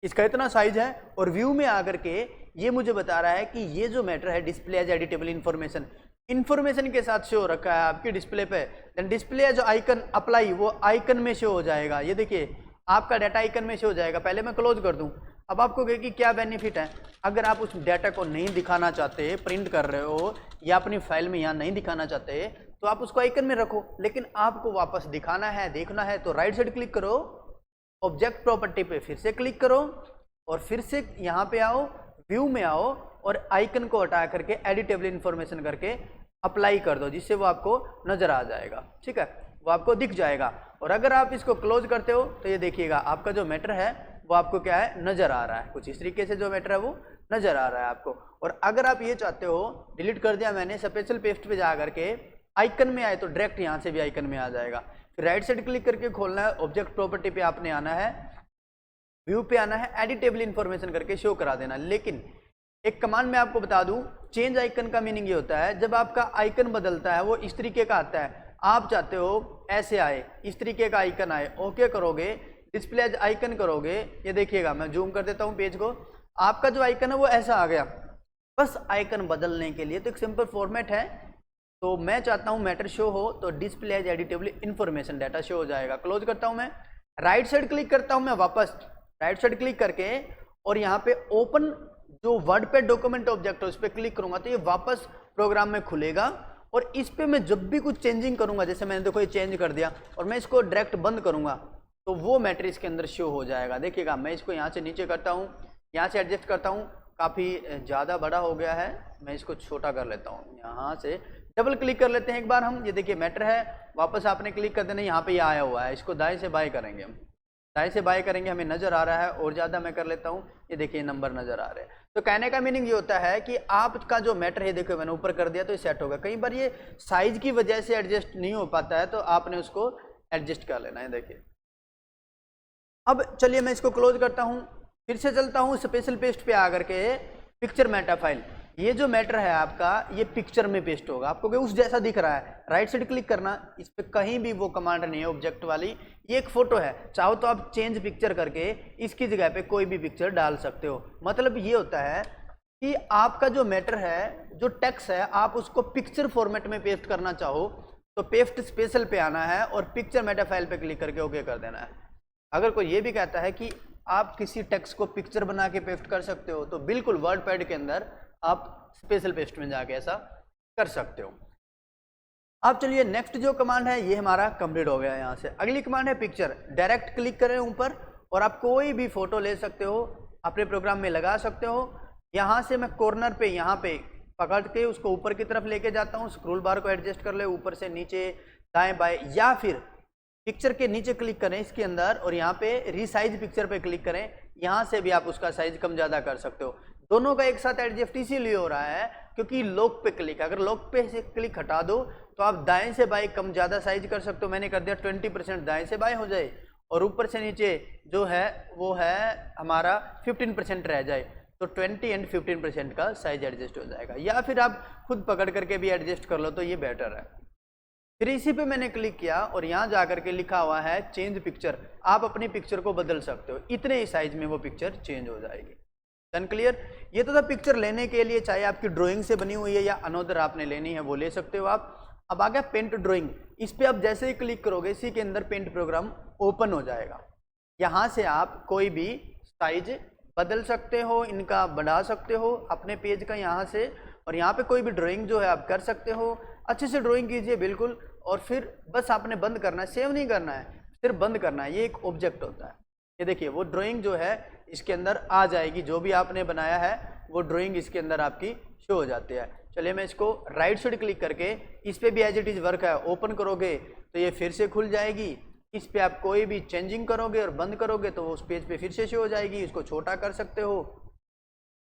इसका इतना साइज है, और व्यू में आकर के ये मुझे बता रहा है कि ये जो मैटर है display as editable information, information के साथ शो रखा है आपकी डिस्प्ले पे, देन डिस्प्ले जो आइकन अप्लाई वो आइकन में शो हो जाएगा। ये देखिए आपका डाटा आइकन में शो हो जाएगा। पहले मैं क्लोज कर दूं। अब आपको कहे कि क्या बेनिफिट है, अगर आप उस डाटा को नहीं दिखाना चाहते, प्रिंट कर रहे हो या अपनी फाइल में यहाँ नहीं दिखाना चाहते, तो आप उसको आइकन में रखो। लेकिन आपको वापस दिखाना है, देखना है, तो राइट साइड क्लिक करो, ऑब्जेक्ट प्रॉपर्टी पे फिर से क्लिक करो और फिर से यहाँ पे आओ, व्यू में आओ और आइकन को हटा करके एडिटेबल इंफॉर्मेशन करके अप्लाई कर दो, जिससे वो आपको नजर आ जाएगा। ठीक है, वो आपको दिख जाएगा। और अगर आप इसको क्लोज करते हो तो ये देखिएगा आपका जो मैटर है वो आपको क्या है, नजर आ रहा है। कुछ इस तरीके से जो मैटर है वो नजर आ रहा है आपको। और अगर आप ये चाहते हो, डिलीट कर दिया मैंने, स्पेशल पेस्ट पे जा करके आइकन में आए तो डायरेक्ट यहाँ से भी आइकन में आ जाएगा। फिर राइट साइड क्लिक करके खोलना है, ऑब्जेक्ट प्रॉपर्टी पे आपने आना है, व्यू पे आना है, एडिटेबल इंफॉर्मेशन करके शो करा देना। लेकिन एक कमांड में आपको बता दूं, चेंज आइकन का मीनिंग ये होता है जब आपका आइकन बदलता है वो इस तरीके का आता है। आप चाहते हो ऐसे आए, इस तरीके का आइकन आए, ओके करोगे, डिस्प्ले आइकन करोगे, ये देखिएगा मैं जूम कर देता हूँ पेज को, आपका जो आइकन है वो ऐसा आ गया। बस आइकन बदलने के लिए तो एक सिंपल फॉर्मेट है। तो मैं चाहता हूँ मैटर शो हो तो display as editable information data show हो जाएगा। क्लोज करता हूँ मैं, राइट साइड क्लिक करता हूँ मैं, वापस राइट साइड क्लिक करके और यहाँ पे ओपन जो वर्डपैड डॉक्यूमेंट ऑब्जेक्ट है उस पर क्लिक करूंगा तो ये वापस प्रोग्राम में खुलेगा। और इस पे मैं जब भी कुछ चेंजिंग करूंगा, जैसे मैंने देखो ये चेंज कर दिया और मैं इसको डायरेक्ट बंद करूंगा तो वो मैटर इसके अंदर शो हो जाएगा। देखिएगा मैं इसको यहाँ से नीचे करता हूँ, यहाँ से एडजस्ट करता हूँ, काफ़ी ज़्यादा बड़ा हो गया है, मैं इसको छोटा कर लेता हूँ। यहाँ से डबल क्लिक कर लेते हैं एक बार हम, ये देखिए मैटर है, वापस आपने क्लिक कर देना, यहाँ पे ये आया हुआ है, इसको दाएं से बाएं करेंगे हम, दाएं से बाएं करेंगे, हमें नजर आ रहा है। और ज़्यादा मैं कर लेता हूँ, ये देखिए नंबर नजर आ रहे हैं। तो कहने का मीनिंग ये होता है कि आपका जो मैटर है, देखो मैंने ऊपर कर दिया तो ये सेट होगा। कई बार ये साइज की वजह से एडजस्ट नहीं हो पाता है तो आपने उसको एडजस्ट कर लेना है। देखिए अब चलिए मैं इसको क्लोज करता हूँ, फिर से चलता हूँ स्पेशल पेस्ट पे आकर के पिक्चर मेटा फाइल। ये जो मैटर है आपका ये पिक्चर में पेस्ट होगा, आपको उस जैसा दिख रहा है। राइट साइड क्लिक करना, इस पे कहीं भी वो कमांड नहीं है ऑब्जेक्ट वाली, ये एक फोटो है, चाहो तो आप चेंज पिक्चर करके इसकी जगह पे कोई भी पिक्चर डाल सकते हो। मतलब ये होता है कि आपका जो मैटर है, जो टेक्स्ट है, आप उसको पिक्चर फॉर्मेट में पेस्ट करना चाहो तो पेस्ट स्पेशल पे आना है और पिक्चर मेटा फाइल पे क्लिक करके ओके कर देना है। अगर कोई ये भी कहता है कि आप किसी टेक्स्ट को पिक्चर बना के पेस्ट कर सकते हो तो बिल्कुल वर्डपैड के अंदर आप स्पेशल पेस्ट में जाके ऐसा कर सकते हो। अब चलिए नेक्स्ट जो कमांड है ये हमारा कंप्लीट हो गया। यहाँ से अगली कमांड है पिक्चर। डायरेक्ट क्लिक करें ऊपर और आप कोई भी फोटो ले सकते हो, अपने प्रोग्राम में लगा सकते हो। यहाँ से मैं कॉर्नर पे यहाँ पे पकड़ के उसको ऊपर की तरफ लेके जाता हूँ, स्क्रोल बार को एडजस्ट कर ले ऊपर से नीचे दाएं बाएं, या फिर पिक्चर के नीचे क्लिक करें इसके अंदर और यहाँ पे रीसाइज पिक्चर पे क्लिक करें, यहाँ से भी आप उसका साइज कम ज़्यादा कर सकते हो। दोनों का एक साथ एडजस्ट इसीलिए हो रहा है क्योंकि लॉक पे क्लिक, अगर लॉक पे से क्लिक हटा दो तो आप दाएं से बाएं कम ज़्यादा साइज कर सकते हो। मैंने कर दिया 20% दाएं से बाएं हो जाए और ऊपर से नीचे जो है वो है हमारा 15% रह जाए, तो 20 एंड 15% का साइज एडजस्ट हो जाएगा। या फिर आप खुद पकड़ करके भी एडजस्ट कर लो तो ये बेटर है। फिर इसी पे मैंने क्लिक किया और यहाँ जा करके लिखा हुआ है चेंज पिक्चर। आप अपनी पिक्चर को बदल सकते हो, इतने ही साइज में वो पिक्चर चेंज हो जाएगी। Done clear. ये तो था पिक्चर लेने के लिए, चाहे आपकी ड्राइंग से बनी हुई है या अनोदर आपने लेनी है वो ले सकते हो आप। अब आ गया पेंट ड्राइंग। इस पे आप जैसे ही क्लिक करोगे इसी के अंदर पेंट प्रोग्राम ओपन हो जाएगा। यहाँ से आप कोई भी साइज बदल सकते हो, इनका बढ़ा सकते हो अपने पेज का यहाँ से, और यहाँ पे कोई भी ड्राइंग जो है आप कर सकते हो। अच्छे से ड्राइंग कीजिए बिल्कुल, और फिर बस आपने बंद करना है, सेव नहीं करना है, सिर्फ बंद करना है। ये एक ऑब्जेक्ट होता है, ये देखिए वो ड्राइंग जो है इसके अंदर आ जाएगी, जो भी आपने बनाया है वो ड्राइंग इसके अंदर आपकी शो हो जाती है। चलिए मैं इसको राइट साइड क्लिक करके इस पर भी एज इट इज़ वर्क है, ओपन करोगे तो ये फिर से खुल जाएगी। इस पे आप कोई भी चेंजिंग करोगे और बंद करोगे तो उस पेज पे फिर से शो हो जाएगी। इसको छोटा कर सकते हो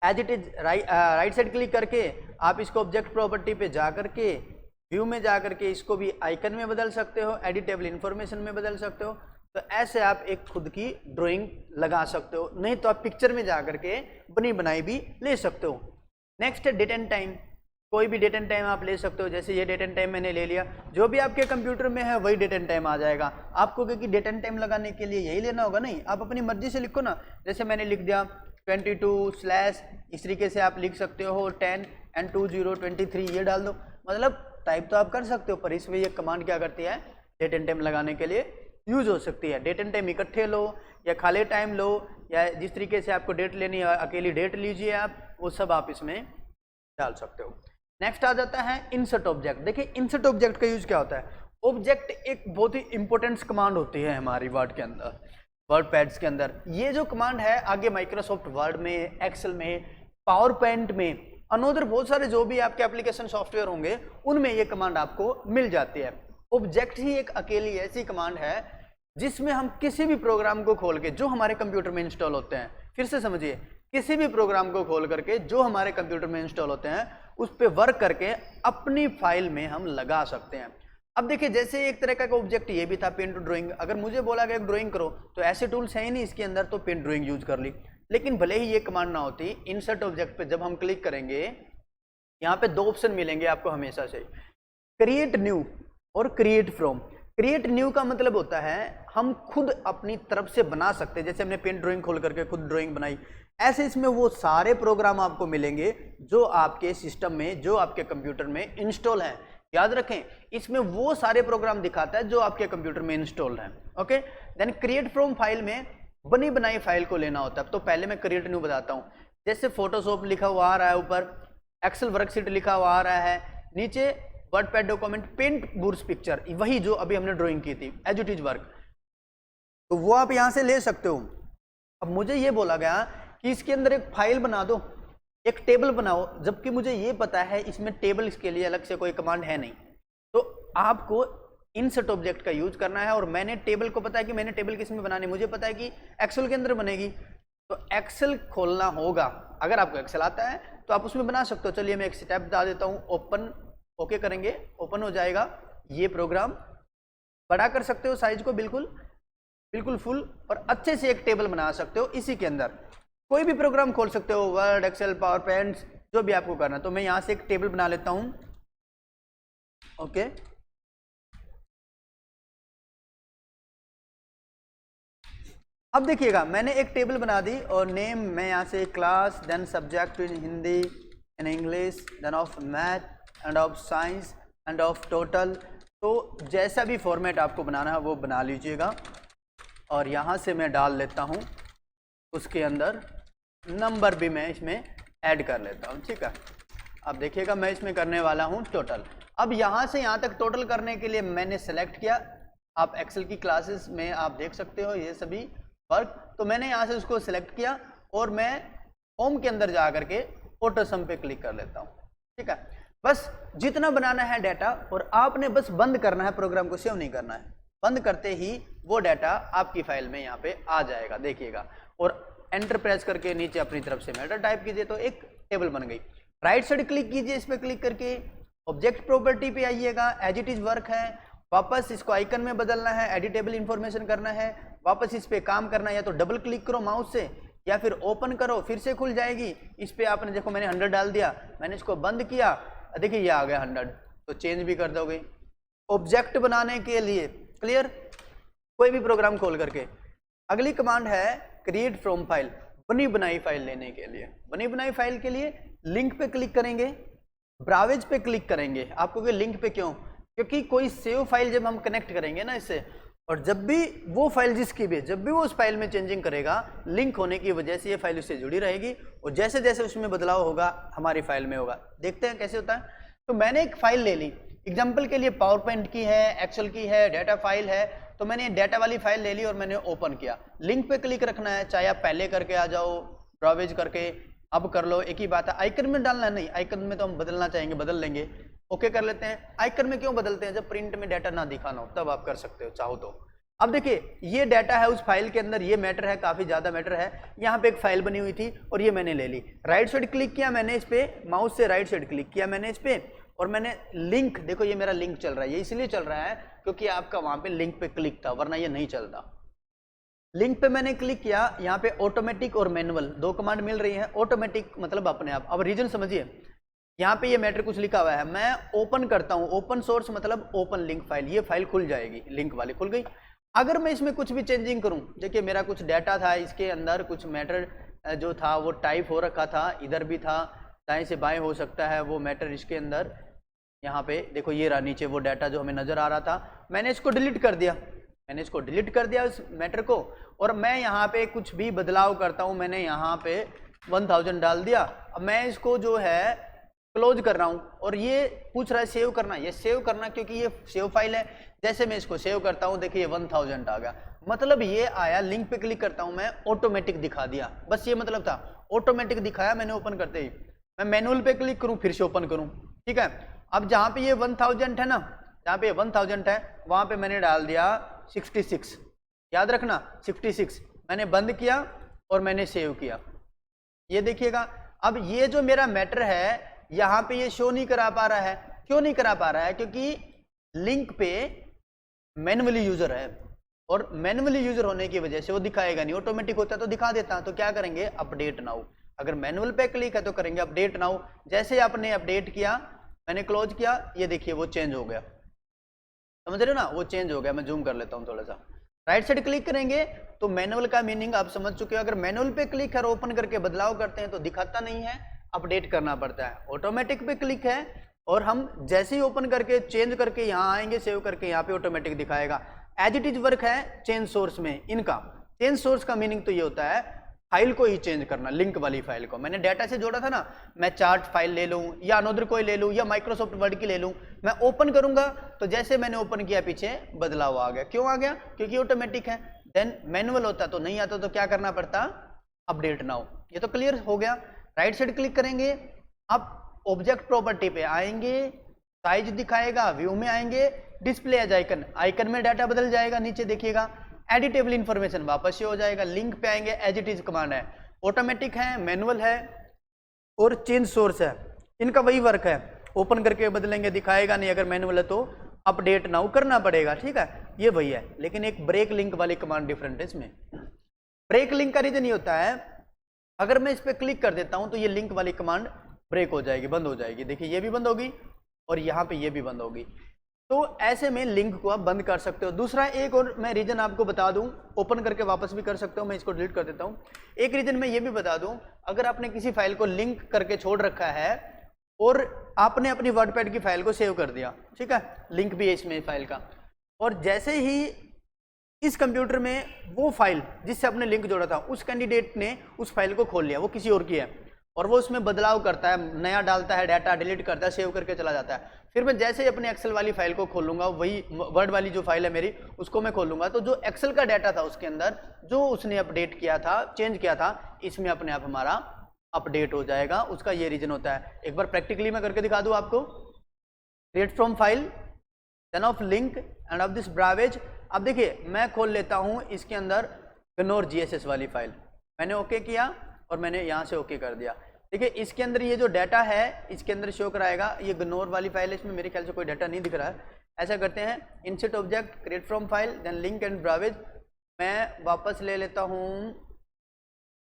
as it is. Right side click करके आप इसको ऑब्जेक्ट प्रॉपर्टी पे जा करके व्यू में जा करके इसको भी आइकन में बदल सकते हो, एडिटेबल इंफॉर्मेशन में बदल सकते हो। तो ऐसे आप एक खुद की ड्राइंग लगा सकते हो, नहीं तो आप पिक्चर में जा करके बनी बनाई भी ले सकते हो। नेक्स्ट है डेट एंड टाइम। कोई भी डेट एंड टाइम आप ले सकते हो, जैसे ये डेट एंड टाइम मैंने ले लिया, जो भी आपके कंप्यूटर में है वही डेट एंड टाइम आ जाएगा। आपको क्योंकि डेट एंड टाइम लगाने के लिए यही लेना होगा, नहीं आप अपनी मर्जी से लिखो ना। जैसे मैंने लिख दिया 22/ इस तरीके से आप लिख सकते हो 10 and 20 23 ये डाल दो। मतलब टाइप तो आप कर सकते हो, पर इसमें ये कमांड क्या करती है, डेट एंड टाइम लगाने के लिए यूज हो सकती है। डेट एंड टाइम इकट्ठे लो या खाली टाइम लो, या जिस तरीके से आपको डेट लेनी है अकेली डेट लीजिए आप, वो सब आप इसमें डाल सकते हो। नेक्स्ट आ जाता है इंसर्ट ऑब्जेक्ट। देखिए इंसर्ट ऑब्जेक्ट का यूज क्या होता है। ऑब्जेक्ट एक बहुत ही इंपॉर्टेंट कमांड होती है हमारी वर्ड के अंदर, वर्ड पैड्स के अंदर। ये जो कमांड है आगे माइक्रोसॉफ्ट वर्ड में, एक्सेल में, पावर पॉइंट में, अनोदर बहुत सारे जो भी आपके एप्लीकेशन सॉफ्टवेयर होंगे उनमें ये कमांड आपको मिल जाती है। ऑब्जेक्ट ही एक अकेली ऐसी कमांड है जिसमें हम किसी भी प्रोग्राम को खोल के जो हमारे कंप्यूटर में इंस्टॉल होते हैं, फिर से समझिए, किसी भी प्रोग्राम को खोल करके जो हमारे कंप्यूटर में इंस्टॉल होते हैं उस पर वर्क करके अपनी फाइल में हम लगा सकते हैं। अब देखिए जैसे एक तरह का ऑब्जेक्ट ये भी था पेंट ड्राइंग, अगर मुझे बोला गया ड्राइंग करो तो ऐसे टूल्स हैं ही नहीं इसके अंदर, तो पेंट ड्राइंग यूज कर ली। लेकिन भले ही ये कमांड ना होती, इंसर्ट ऑब्जेक्ट पे जब हम क्लिक करेंगे यहाँ पे दो ऑप्शन मिलेंगे आपको हमेशा से, क्रिएट न्यू और क्रिएट फ्रॉम। क्रिएट न्यू का मतलब होता है हम खुद अपनी तरफ से बना सकते हैं, जैसे हमने पेंट ड्राइंग खोल करके खुद ड्राइंग बनाई, ऐसे इसमें वो सारे प्रोग्राम आपको मिलेंगे जो आपके सिस्टम में, जो आपके कंप्यूटर में इंस्टॉल हैं। याद रखें इसमें वो सारे प्रोग्राम दिखाता है जो आपके कंप्यूटर में इंस्टॉल हैं। Okay, then create from file में बनी बनाई फाइल को लेना होता है। तो पहले मैं क्रिएट न्यू बताता हूँ। जैसे फोटोशॉप लिखा हुआ आ रहा है ऊपर, एक्सेल वर्कशीट लिखा हुआ आ रहा है, नीचे WordPad document paint brush picture, वही जो अभी हमने ड्राइंग की थी एज इट इज वर्क, तो वो आप यहाँ से ले सकते हो। अब मुझे ये बोला गया कि इसके अंदर एक फाइल बना दो, एक टेबल बनाओ, जबकि मुझे ये पता है इसमें टेबल इसके लिए अलग से कोई कमांड है नहीं, तो आपको इंसर्ट ऑब्जेक्ट का यूज करना है। और मैंने टेबल को पता है कि मैंने टेबल किस में बनानी, मुझे पता है कि एक्सेल के अंदर बनेगी, तो एक्सेल खोलना होगा। अगर आपको एक्सेल आता है तो आप उसमें बना सकते हो। चलिए मैं एक स्टेप बता देता हूँ, ओपन, ओके करेंगे, ओपन हो जाएगा ये प्रोग्राम। बड़ा कर सकते हो साइज को बिल्कुल बिल्कुल फुल, और अच्छे से एक टेबल बना सकते हो इसी के अंदर। कोई भी प्रोग्राम खोल सकते हो, वर्ड, एक्सेल, पावर पॉइंट, जो भी आपको करना। तो मैं यहाँ से एक टेबल बना लेता हूँ। ओके, अब देखिएगा मैंने एक टेबल बना दी और नेम मैं यहाँ से class, then subject in Hindi and English, then of math and of science and of total. तो जैसा भी फॉर्मेट आपको बनाना है वो बना लीजिएगा। और यहाँ से मैं डाल लेता हूँ उसके अंदर नंबर भी मैं इसमें ऐड कर लेता हूँ। ठीक है, अब देखिएगा मैं इसमें करने वाला हूँ टोटल। अब यहाँ से यहाँ तक टोटल करने के लिए मैंने सेलेक्ट किया, आप एक्सेल की क्लासेस में आप देख सकते हो ये सभी वर्क, तो मैंने यहाँ से उसको सिलेक्ट किया और मैं होम के अंदर जा करके ऑटो सम पे क्लिक कर लेता हूँ। ठीक है, बस जितना बनाना है डाटा, और आपने बस बंद करना है, प्रोग्राम को सेव नहीं करना है। बंद करते ही वो डाटा आपकी फाइल में यहाँ पे आ जाएगा, देखिएगा। और एंटर प्रेस करके नीचे अपनी तरफ से मैटर टाइप कीजिए तो एक टेबल बन गई। राइट साइड क्लिक कीजिए, इस पर क्लिक करके ऑब्जेक्ट प्रॉपर्टी पे आइएगा, एज इट इज वर्क है, वापस इसको आइकन में बदलना है, एडिटेबल इंफॉर्मेशन करना है, वापस इस पे काम करना है। या तो डबल क्लिक करो माउस से या फिर ओपन करो, फिर से खुल जाएगी। इस पे आपने देखो मैंने 100 डाल दिया, मैंने इसको बंद किया, देखिए ये आ गया 100, तो चेंज भी कर दोगे। ऑब्जेक्ट बनाने के लिए क्लियर, कोई भी प्रोग्राम खोल करके। अगली कमांड है क्रिएट फ्रॉम फाइल, बनी बनाई फाइल लेने के लिए। बनी बनाई फाइल के लिए लिंक पे क्लिक करेंगे, ब्राउज पे क्लिक करेंगे। आपको कि लिंक पे क्यों, क्योंकि कोई सेव फाइल जब हम कनेक्ट करेंगे ना इससे, और जब भी वो फाइल जिसकी भी, जब भी वो उस फाइल में चेंजिंग करेगा, लिंक होने की वजह से ये फाइल उससे जुड़ी रहेगी, और जैसे जैसे उसमें बदलाव होगा हमारी फाइल में होगा। देखते हैं कैसे होता है। तो मैंने एक फाइल ले ली, एग्जाम्पल के लिए पावर पॉइंट की है, एक्सेल की है, डाटा फाइल है, तो मैंने डाटा वाली फाइल ले ली और मैंने ओपन किया। लिंक पे क्लिक रखना है, चाहे आप पहले करके आ जाओ, ब्राउज करके अब कर लो, एक ही बात है। आइकन में डालना नहीं, आइकन में तो हम बदलना चाहेंगे बदल लेंगे, ओके कर लेते हैं। आइकन में क्यों बदलते हैं, जब प्रिंट में डाटा ना दिखाना हो तब आप कर सकते हो चाहो तो। अब देखिए ये डाटा है उस फाइल के अंदर, ये मैटर है, काफी ज्यादा मैटर है। यहाँ पे एक फाइल बनी हुई थी और ये मैंने ले ली, राइट साइड क्लिक किया मैंने इस पे, माउस से राइट साइड क्लिक किया मैंने इस पे, और मैंने लिंक, देखो ये मेरा लिंक चल रहा है, ये इसलिए चल रहा है क्योंकि आपका वहां पे लिंक पे क्लिक था, वरना ये नहीं चलता। लिंक पे मैंने क्लिक किया, यहाँ पे ऑटोमेटिक और मैनुअल दो कमांड मिल रही है। ऑटोमेटिक मतलब अपने आप, अब रीजन समझिए, यहाँ पे ये मैटर कुछ लिखा हुआ है, मैं ओपन करता हूँ, ओपन सोर्स मतलब ओपन लिंक फाइल, ये फाइल खुल जाएगी, लिंक वाली खुल गई। अगर मैं इसमें कुछ भी चेंजिंग करूँ, देखिए मेरा कुछ डाटा था इसके अंदर, कुछ मैटर जो था वो टाइप हो रखा था, इधर भी था, दाएं से बाएं हो सकता है वो मैटर इसके अंदर, यहाँ पे देखो ये रहा नीचे वो डाटा जो हमें नजर आ रहा था, मैंने इसको डिलीट कर दिया, मैंने इसको डिलीट कर दिया उस मैटर को, और मैं यहाँ पे कुछ भी बदलाव करता हूँ, मैंने यहाँ पे 1000 डाल दिया। अब मैं इसको जो है क्लोज कर रहा हूँ, और ये पूछ रहा है सेव करना, ये सेव करना क्योंकि ये सेव फाइल है। जैसे मैं इसको सेव करता हूँ देखिए 1000 आ गया, मतलब ये आया। लिंक पे क्लिक करता हूँ मैं, ऑटोमेटिक दिखा दिया, बस ये मतलब था, ऑटोमेटिक दिखाया मैंने ओपन करते ही। मैं मैनुअल पे क्लिक करूँ फिर से ओपन करूँ, ठीक है। अब जहाँ पे ये 1000 है ना, जहाँ पे 1000 है वहाँ पे मैंने डाल दिया 66, याद रखना 66। मैंने बंद किया और मैंने सेव किया, ये देखिएगा। अब ये जो मेरा मैटर है यहाँ पे ये शो नहीं करा पा रहा है, क्यों नहीं करा पा रहा है? क्योंकि लिंक पे मैन्युअली यूजर है, और मैन्युअली यूजर होने की वजह से वो दिखाएगा नहीं। ऑटोमेटिक होता तो दिखा देता, तो क्या करेंगे, अपडेट नाउ। अगर मैनुअल पे क्लिक है तो करेंगे अपडेट नाउ। जैसे आपने अपडेट किया, मैंने क्लोज किया, ये देखिए वो चेंज हो गया, समझ रहे हो ना, वो चेंज हो गया। मैं जूम कर लेता हूँ थोड़ा सा। राइट साइड क्लिक करेंगे तो मैनुअल का मीनिंग आप समझ चुके हो। अगर मैनुअल पे क्लिक कर ओपन करके बदलाव करते हैं तो दिखाता नहीं है, अपडेट करना पड़ता है। ऑटोमेटिक पे क्लिक है और हम जैसे ही ओपन करके चेंज करके यहाँ आएंगे, सेव करके यहाँ पे ऑटोमेटिक दिखाएगा। एज इट इज वर्क है चेंज सोर्स में इनका। चेंज सोर्स का मीनिंग तो ये होता है फाइल को ही चेंज करना, लिंक वाली फाइल को। मैंने डाटा से जोड़ा था ना, मैं चार्ट फाइल ले लूँ या अनदर कोई ले लूँ या माइक्रोसॉफ्ट वर्ड की ले लूँ, मैं ओपन करूंगा तो जैसे मैंने ओपन किया पीछे बदलाव आ गया। क्यों आ गया? क्योंकि ऑटोमेटिक है। देन मैनुअल होता तो नहीं आता, तो क्या करना पड़ता, अपडेट नाउ। ये तो क्लियर हो गया। राइट साइड क्लिक करेंगे, अब ऑब्जेक्ट प्रॉपर्टी पे आएंगे, साइज दिखाएगा, व्यू में आएंगे, डिस्प्ले एज आइकन, आइकन में डाटा बदल जाएगा, नीचे देखिएगा एडिटेबल इंफॉर्मेशन वापस से हो जाएगा। लिंक पे आएंगे, एज इट इज कमांड है, ऑटोमेटिक है, मैनुअल है और चेंज सोर्स है, इनका वही वर्क है। ओपन करके बदलेंगे, दिखाएगा नहीं। अगर मैनुअल है तो अपडेट नाउ करना पड़ेगा, ठीक है, ये वही है। लेकिन एक ब्रेक लिंक वाली कमांड डिफरेंट है इसमें। ब्रेक लिंक का रीजन ये होता है, अगर मैं इस पर क्लिक कर देता हूं तो ये लिंक वाली कमांड ब्रेक हो जाएगी, बंद हो जाएगी। देखिए ये भी बंद होगी और यहाँ पे ये भी बंद होगी। तो ऐसे में लिंक को आप बंद कर सकते हो। दूसरा एक और मैं रीजन आपको बता दूं, ओपन करके वापस भी कर सकते हो, मैं इसको डिलीट कर देता हूं। एक रीजन मैं ये भी बता दूं, अगर आपने किसी फाइल को लिंक करके छोड़ रखा है और आपने अपनी वर्डपैड की फाइल को सेव कर दिया, ठीक है, लिंक भी है इसमें फाइल का, और जैसे ही इस कंप्यूटर में वो फाइल जिससे आपने लिंक जोड़ा था, उस कैंडिडेट ने उस फाइल को खोल लिया, वो किसी और की है, और वो उसमें बदलाव करता है, नया डालता है, डाटा डिलीट करता है, सेव करके चला जाता है। फिर मैं जैसे ही अपने एक्सेल वाली फाइल को खोलूंगा, वही वर्ड वाली जो फाइल है मेरी, उसको मैं खोलूंगा, तो जो एक्सेल का डाटा था उसके अंदर जो उसने अपडेट किया था, चेंज किया था, इसमें अपने आप हमारा अपडेट हो जाएगा। उसका ये रीजन होता है। एक बार प्रैक्टिकली मैं करके दिखा दूं आपको। Create from file, then of link and of this browse. अब देखिए मैं खोल लेता हूं इसके अंदर GNOR GSS वाली फाइल, मैंने ओके किया और मैंने यहाँ से ओके कर दिया। देखिए इसके अंदर ये जो डाटा है इसके अंदर शो कराएगा, ये GNOR वाली फाइल है, इसमें मेरे ख्याल से कोई डाटा नहीं दिख रहा है। ऐसा करते हैं, insert object, create from file, then link and browse. मैं वापस ले लेता हूँ,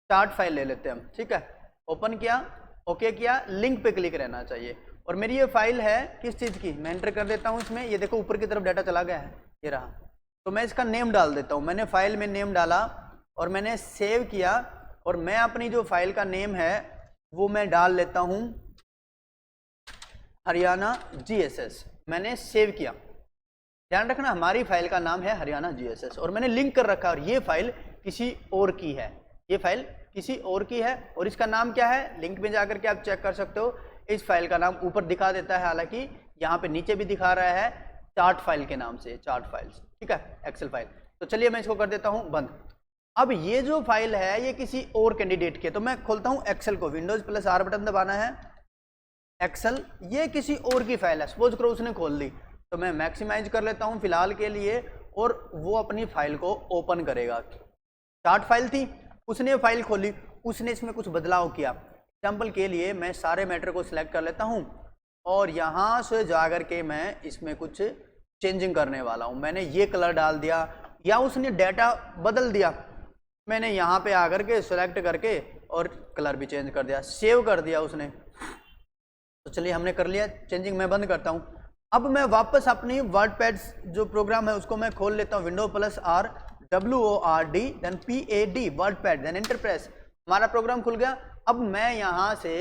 चार्ट फाइल ले लेते हैं हम, ठीक है। ओपन किया, ओके किया, लिंक पे क्लिक रहना चाहिए। और मेरी ये फाइल है किस चीज़ की, मैं एंटर कर देता हूँ इसमें। ये देखो ऊपर की तरफ डाटा चला गया है, ये रहा। तो मैं इसका नेम डाल देता हूँ। मैंने फाइल में नेम डाला और मैंने सेव किया, और मैं अपनी जो फाइल का नेम है वो मैं डाल लेता हूँ हरियाणा GSS। मैंने सेव किया, ध्यान रखना हमारी फाइल का नाम है हरियाणा GSS, और मैंने लिंक कर रखा है, और ये फाइल किसी और की है, ये फाइल किसी और की है। और इसका नाम क्या है, लिंक में जाकर के आप चेक कर सकते हो। इस फाइल का नाम ऊपर दिखा देता है, हालांकि यहाँ पे नीचे भी दिखा रहा है, चार्ट फाइल के नाम से, चार्ट फाइल्स, ठीक है, एक्सेल फाइल। तो चलिए मैं इसको कर देता हूँ बंद। अब ये जो फाइल है ये किसी और कैंडिडेट की है, तो मैं खोलता हूँ एक्सेल को, Windows+R बटन दबाना है, एक्सेल, ये किसी और की फाइल है, सपोज करो उसने खोल ली, तो मैं मैक्सिमाइज कर लेता हूँ फिलहाल के लिए, और वो अपनी फाइल को ओपन करेगा। चार्ट फाइल थी, उसने फाइल खोली, उसने इसमें कुछ बदलाव किया। एग्जाम्पल के लिए मैं सारे मैटर को सिलेक्ट कर लेता हूँ और यहाँ से जाकर के मैं इसमें कुछ चेंजिंग करने वाला हूँ। मैंने ये कलर डाल दिया, या उसने डाटा बदल दिया, मैंने यहाँ पे आकर के सिलेक्ट करके और कलर भी चेंज कर दिया, सेव कर दिया उसने। तो चलिए हमने कर लिया चेंजिंग, मैं बंद करता हूँ। अब मैं वापस अपनी वर्डपैड जो प्रोग्राम है उसको मैं खोल लेता हूँ, Windows+R WORD then PAD WordPad, then enter press, हमारा प्रोग्राम खुल गया। अब मैं यहाँ से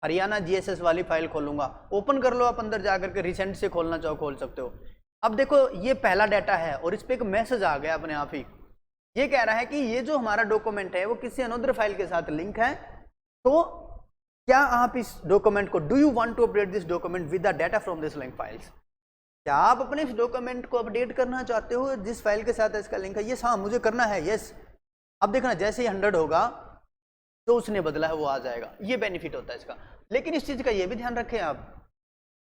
हरियाणा GSS वाली फाइल खोलूंगा, ओपन कर लो आप, अंदर जाकर के रिसेंट से खोलना चाहो खोल सकते हो। अब देखो ये पहला डाटा है और इस पे एक मैसेज आ गया अपने आप ही, ये कह रहा है कि ये जो हमारा डॉक्यूमेंट है वो किसी अनदर फाइल के साथ लिंक है, तो क्या आप इस डॉक्यूमेंट को, do you want to update this document with the data from this link files, क्या आप अपने इस डॉक्यूमेंट को अपडेट करना चाहते हो जिस फाइल के साथ इसका लिंक है? यस, हाँ मुझे करना है, यस। अब देखना जैसे ही 100 होगा तो उसने बदला है वो आ जाएगा, ये बेनिफिट होता है इसका। लेकिन इस चीज का ये भी ध्यान रखें आप,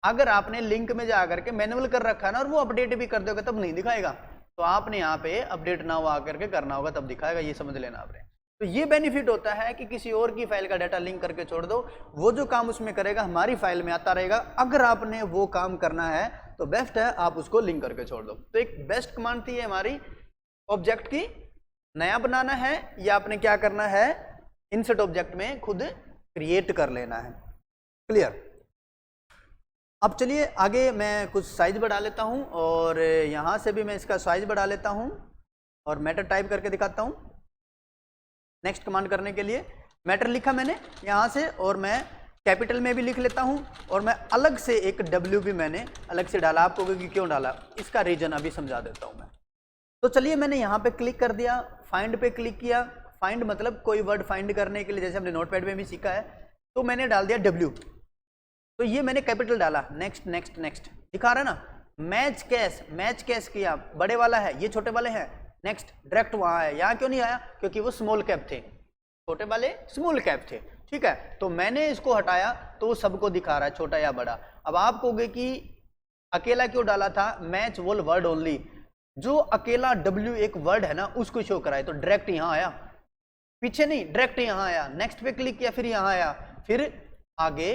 अगर आपने लिंक में जा करके मैनुअल कर रखा है ना और वो अपडेट भी कर दोगे तब नहीं दिखाएगा, तो आपने यहाँ पे अपडेट ना हुआ करके करना होगा तब दिखाएगा, ये समझ लेना आपने। तो ये बेनिफिट होता है कि किसी और की फाइल का डाटा लिंक करके छोड़ दो, वो जो काम उसमें करेगा हमारी फाइल में आता रहेगा। अगर आपने वो काम करना है तो बेस्ट है आप उसको लिंक करके छोड़ दो। तो एक बेस्ट कमांड थी हमारी ऑब्जेक्ट की, नया बनाना है या आपने क्या करना है, इंसर्ट ऑब्जेक्ट में खुद क्रिएट कर लेना है। क्लियर? अब चलिए आगे मैं कुछ साइज बढ़ा लेता हूं और यहां से भी मैं इसका साइज बढ़ा लेता हूं और मैटर टाइप करके दिखाता हूं। नेक्स्ट कमांड करने के लिए मैटर लिखा मैंने यहां से और मैं कैपिटल में भी लिख लेता हूं और मैं अलग से एक W भी मैंने अलग से डाला। आपको कि क्यों डाला इसका रीजन अभी समझा देता हूं मैं। तो चलिए मैंने यहाँ पे क्लिक कर दिया, फाइंड पे क्लिक किया। फाइंड मतलब कोई वर्ड फाइंड करने के लिए, जैसे हमने नोटपैड में भी सीखा है, तो मैंने डाल दिया W, तो ये मैंने कैपिटल डाला। नेक्स्ट नेक्स्ट नेक्स्ट दिखा रहा है ना, मैच कैश किया, बड़े वाला है ये छोटे वाले हैं, नेक्स्ट डायरेक्ट वहां है। यहाँ क्यों नहीं आया? क्योंकि वो स्मॉल कैप थे, छोटे वाले स्मॉल कैप थे, ठीक है। तो मैंने इसको हटाया तो वो सबको दिखा रहा है छोटा या बड़ा। अब आप कहोगे कि अकेला क्यों डाला था, मैच वोल वर्ड ओनली, जो अकेला W एक वर्ड है ना उसको शो कराए, तो डायरेक्ट यहाँ आया, पीछे नहीं डायरेक्ट यहाँ आया। नेक्स्ट पे क्लिक किया फिर यहाँ आया, फिर आगे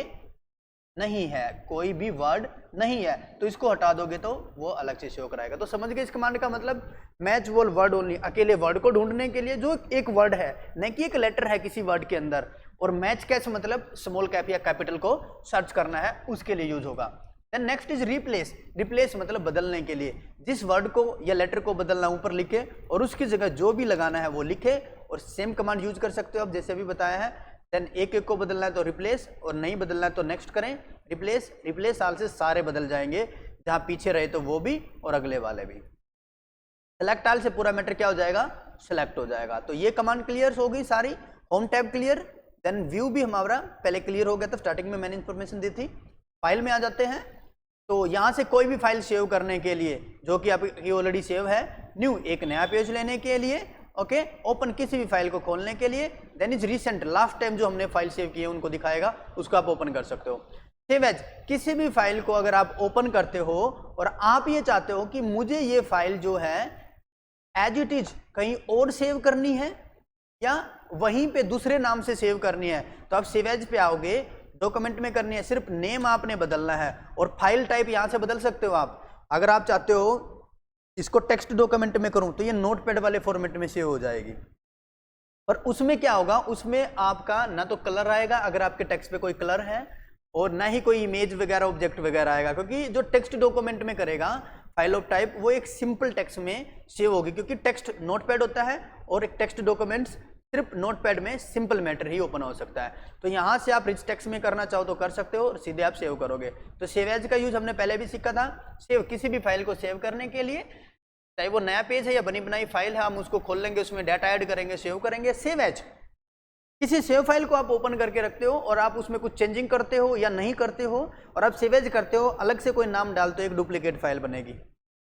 नहीं है, कोई भी वर्ड नहीं है, तो इसको हटा दोगे तो वो अलग से शो कराएगा। तो समझ गए इस कमांड का मतलब, मैच वोल वर्ड ओनली, अकेले वर्ड को ढूंढने के लिए जो एक वर्ड है, न कि एक लेटर है किसी वर्ड के अंदर। और मैच कैच मतलब स्मॉल कैप या कैपिटल को सर्च करना है, उसके लिए यूज होगा। Then next is replace, replace मतलब बदलने के लिए, जिस वर्ड को या लेटर को बदलना ऊपर लिखे और उसकी जगह जो भी लगाना है वो लिखे। और सेम कमांड यूज कर सकते हो आप जैसे अभी बताया है। देन एक एक को बदलना है तो रिप्लेस, और नहीं बदलना है तो नेक्स्ट करें रिप्लेस। रिप्लेस साल से सारे बदल जाएंगे, जहां पीछे रहे तो वो भी और अगले वाले भी। सेलेक्ट आल से पूरा मैटर क्या हो जाएगा, सेलेक्ट हो जाएगा। तो ये कमांड क्लियर हो गई सारी। Home tab clear. Then view भी हमारा पहले क्लियर हो गया था, स्टार्टिंग में मैंने इन्फॉर्मेशन दी थी। फाइल में आ जाते हैं, तो यहां से कोई भी फाइल सेव करने के लिए जो कि आपकी ऑलरेडी सेव है, न्यू एक नया पेज लेने के लिए, ओके, ओपन किसी भी फाइल को खोलने के लिए, then is recent last time जो हमने फाइल सेव की है उनको दिखाएगा, उसको आप ओपन कर सकते हो। सेव एज, किसी भी फाइल को अगर आप ओपन करते हो और आप ये चाहते हो कि मुझे ये फाइल जो है एज इट इज कहीं और सेव करनी है या वहीं पे दूसरे नाम से सेव करनी है, तो आप सेव एज पे आओगे, डॉक्यूमेंट में करनी है, सिर्फ नेम आपने बदलना है और फाइल टाइप यहां से बदल सकते हो आप। अगर आप चाहते हो इसको टेक्स्ट डॉक्यूमेंट में करूं तो ये नोटपैड वाले फॉर्मेट में सेव हो जाएगी। और उसमें क्या होगा, उसमें आपका ना तो कलर आएगा अगर आपके टेक्स्ट पे कोई कलर है, और ना ही कोई इमेज वगैरह ऑब्जेक्ट वगैरह आएगा, क्योंकि जो टेक्स्ट डॉक्यूमेंट में करेगा फाइल ऑफ टाइप वो एक सिंपल टेक्स्ट में सेव होगी, क्योंकि टेक्स्ट नोटपैड होता है और एक टेक्स्ट डॉक्यूमेंट्स सिर्फ नोटपैड में सिंपल मैटर ही ओपन हो सकता है। तो यहाँ से आप रिच टेक्स्ट में करना चाहो तो कर सकते हो और सीधे आप सेव करोगे। तो सेव एज का यूज हमने पहले भी सीखा था। सेव, किसी भी फाइल को सेव करने के लिए, चाहे वो नया पेज है या बनी बनाई फाइल है, हम उसको खोल लेंगे, उसमें डाटा ऐड करेंगे, सेव करेंगे। सेव एज, किसी सेव फाइल को आप ओपन करके रखते हो और आप उसमें कुछ चेंजिंग करते हो या नहीं करते हो और आप सेव एज करते हो, अलग से कोई नाम डालते हो, एक डुप्लीकेट फाइल बनेगी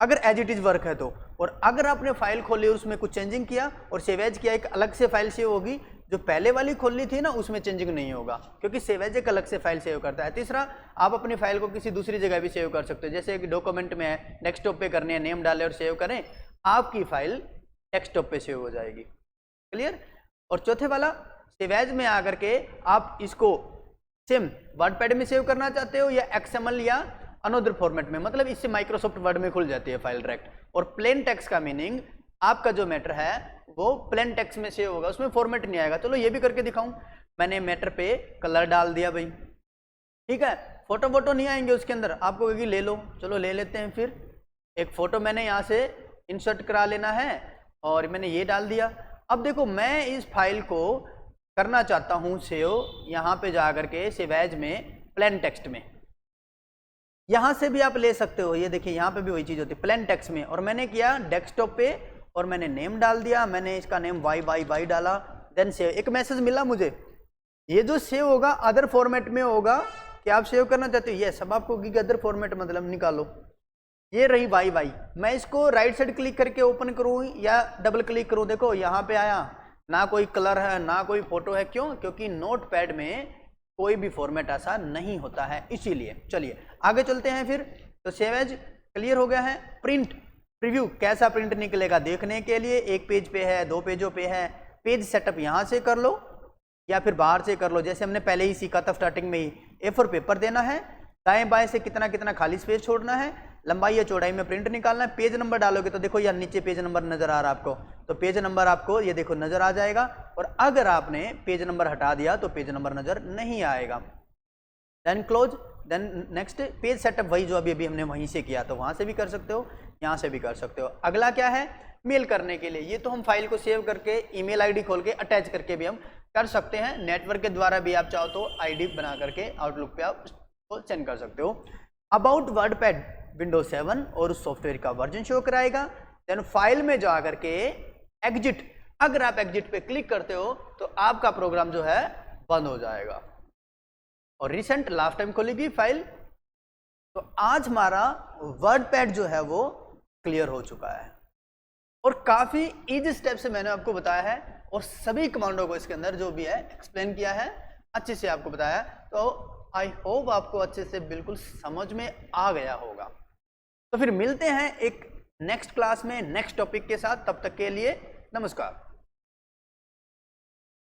अगर एज इट इज वर्क है तो। और अगर आपने फाइल खोली उसमें कुछ चेंजिंग किया और सेव एज किया, एक अलग से फाइल सेव होगी, जो पहले वाली खोलनी थी ना उसमें चेंजिंग नहीं होगा, क्योंकि सेव एज एक अलग से फाइल सेव करता है। तीसरा, आप अपनी फाइल को किसी दूसरी जगह भी सेव कर सकते हो, जैसे एक डॉक्यूमेंट में है, डेस्कटॉप पे करनी है, नेम डालें और सेव करें, आपकी फाइल डेस्कटॉप पे सेव हो जाएगी। क्लियर? और चौथे वाला, सेव एज में आकर के आप इसको सेम वर्डपैड में सेव करना चाहते हो या एक्सएमएल या अनदर फॉर्मेट में, मतलब इससे माइक्रोसॉफ्ट वर्ड में खुल जाती है फाइल डायरेक्ट। और प्लेन टेक्स्ट का मीनिंग, आपका जो मैटर है वो प्लेन टेक्स्ट में सेव होगा, उसमें फॉर्मेट नहीं आएगा। चलो ये भी करके दिखाऊं। मैंने मैटर पे कलर डाल दिया भाई, ठीक है, फोटो वोटो नहीं आएंगे उसके अंदर, आपको कहेगी ले लो, चलो ले लेते हैं। फिर एक फोटो मैंने यहाँ से इंसर्ट करा लेना है और मैंने ये डाल दिया। अब देखो मैं इस फाइल को करना चाहता हूँ सेव यहाँ पे जा करके सेव एज में प्लेन टेक्स्ट में, यहाँ से भी आप ले सकते हो। ये देखिए यहाँ पे भी वही चीज़ होती है प्लेन टेक्स्ट में, और मैंने किया डेस्कटॉप पे और मैंने नेम डाल दिया, मैंने इसका नेम वाई डाला, देन सेव। एक मैसेज मिला मुझे, ये जो सेव होगा अदर फॉर्मेट में होगा कि आप सेव करना चाहते हो, ये सब आपको अदर फॉर्मेट मतलब निकालो। ये रही वाई, मैं इसको राइट साइड क्लिक करके ओपन करूँ या डबल क्लिक करूँ, देखो यहाँ पे आया, ना कोई कलर है ना कोई फोटो है, क्यों? क्योंकि नोटपैड में कोई भी फॉर्मेट ऐसा नहीं होता है, इसीलिए। चलिए आगे चलते हैं फिर। तो सेव एज क्लियर हो गया है। प्रिंट प्रीव्यू कैसा प्रिंट निकलेगा देखने के लिए, एक पेज पे है, 2 पेजों पे है, पेज सेटअप यहाँ से कर लो या फिर बाहर से कर लो, जैसे हमने पहले ही सीखा था स्टार्टिंग में ही। A4 पेपर देना है, दाएं बाएं से कितना कितना खाली स्पेस छोड़ना है, लंबाई या चौड़ाई में प्रिंट निकालना है। पेज नंबर डालोगे तो देखो यार नीचे पेज नंबर नजर आ रहा है आपको, तो पेज नंबर आपको ये देखो नजर आ जाएगा, और अगर आपने पेज नंबर हटा दिया तो पेज नंबर नजर नहीं आएगा। Then close, then next page setup, वही जो अभी हमने वहीं से किया, तो वहां से भी कर सकते हो, यहाँ से भी कर सकते हो। अगला क्या है? मेल करने के लिए, ये तो हम फाइल को सेव करके ईमेल आईडी खोल के अटैच करके भी हम कर सकते हैं। नेटवर्क के द्वारा भी आप चाहो तो आईडी बना करके आउटलुक पे आप उसको सेंड कर सकते हो। अबाउट वर्डपैड विंडोज 7 और उस सॉफ्टवेयर का वर्जन शो कराएगा। देन फाइल में जा करके एग्जिट, अगर आप एग्जिट पे क्लिक करते हो तो आपका प्रोग्राम जो है बंद हो जाएगा, और रिसेंट लास्ट टाइम खोलेगी फाइल। तो आज हमारा वर्डपैड जो है वो क्लियर हो चुका है, और काफी इजी स्टेप से मैंने आपको बताया है, और सभी कमांडों को इसके अंदर जो भी है एक्सप्लेन किया है, अच्छे से आपको बताया। तो आई होप आपको अच्छे से बिल्कुल समझ में आ गया होगा। तो फिर मिलते हैं एक नेक्स्ट क्लास में नेक्स्ट टॉपिक के साथ, तब तक के लिए नमस्कार।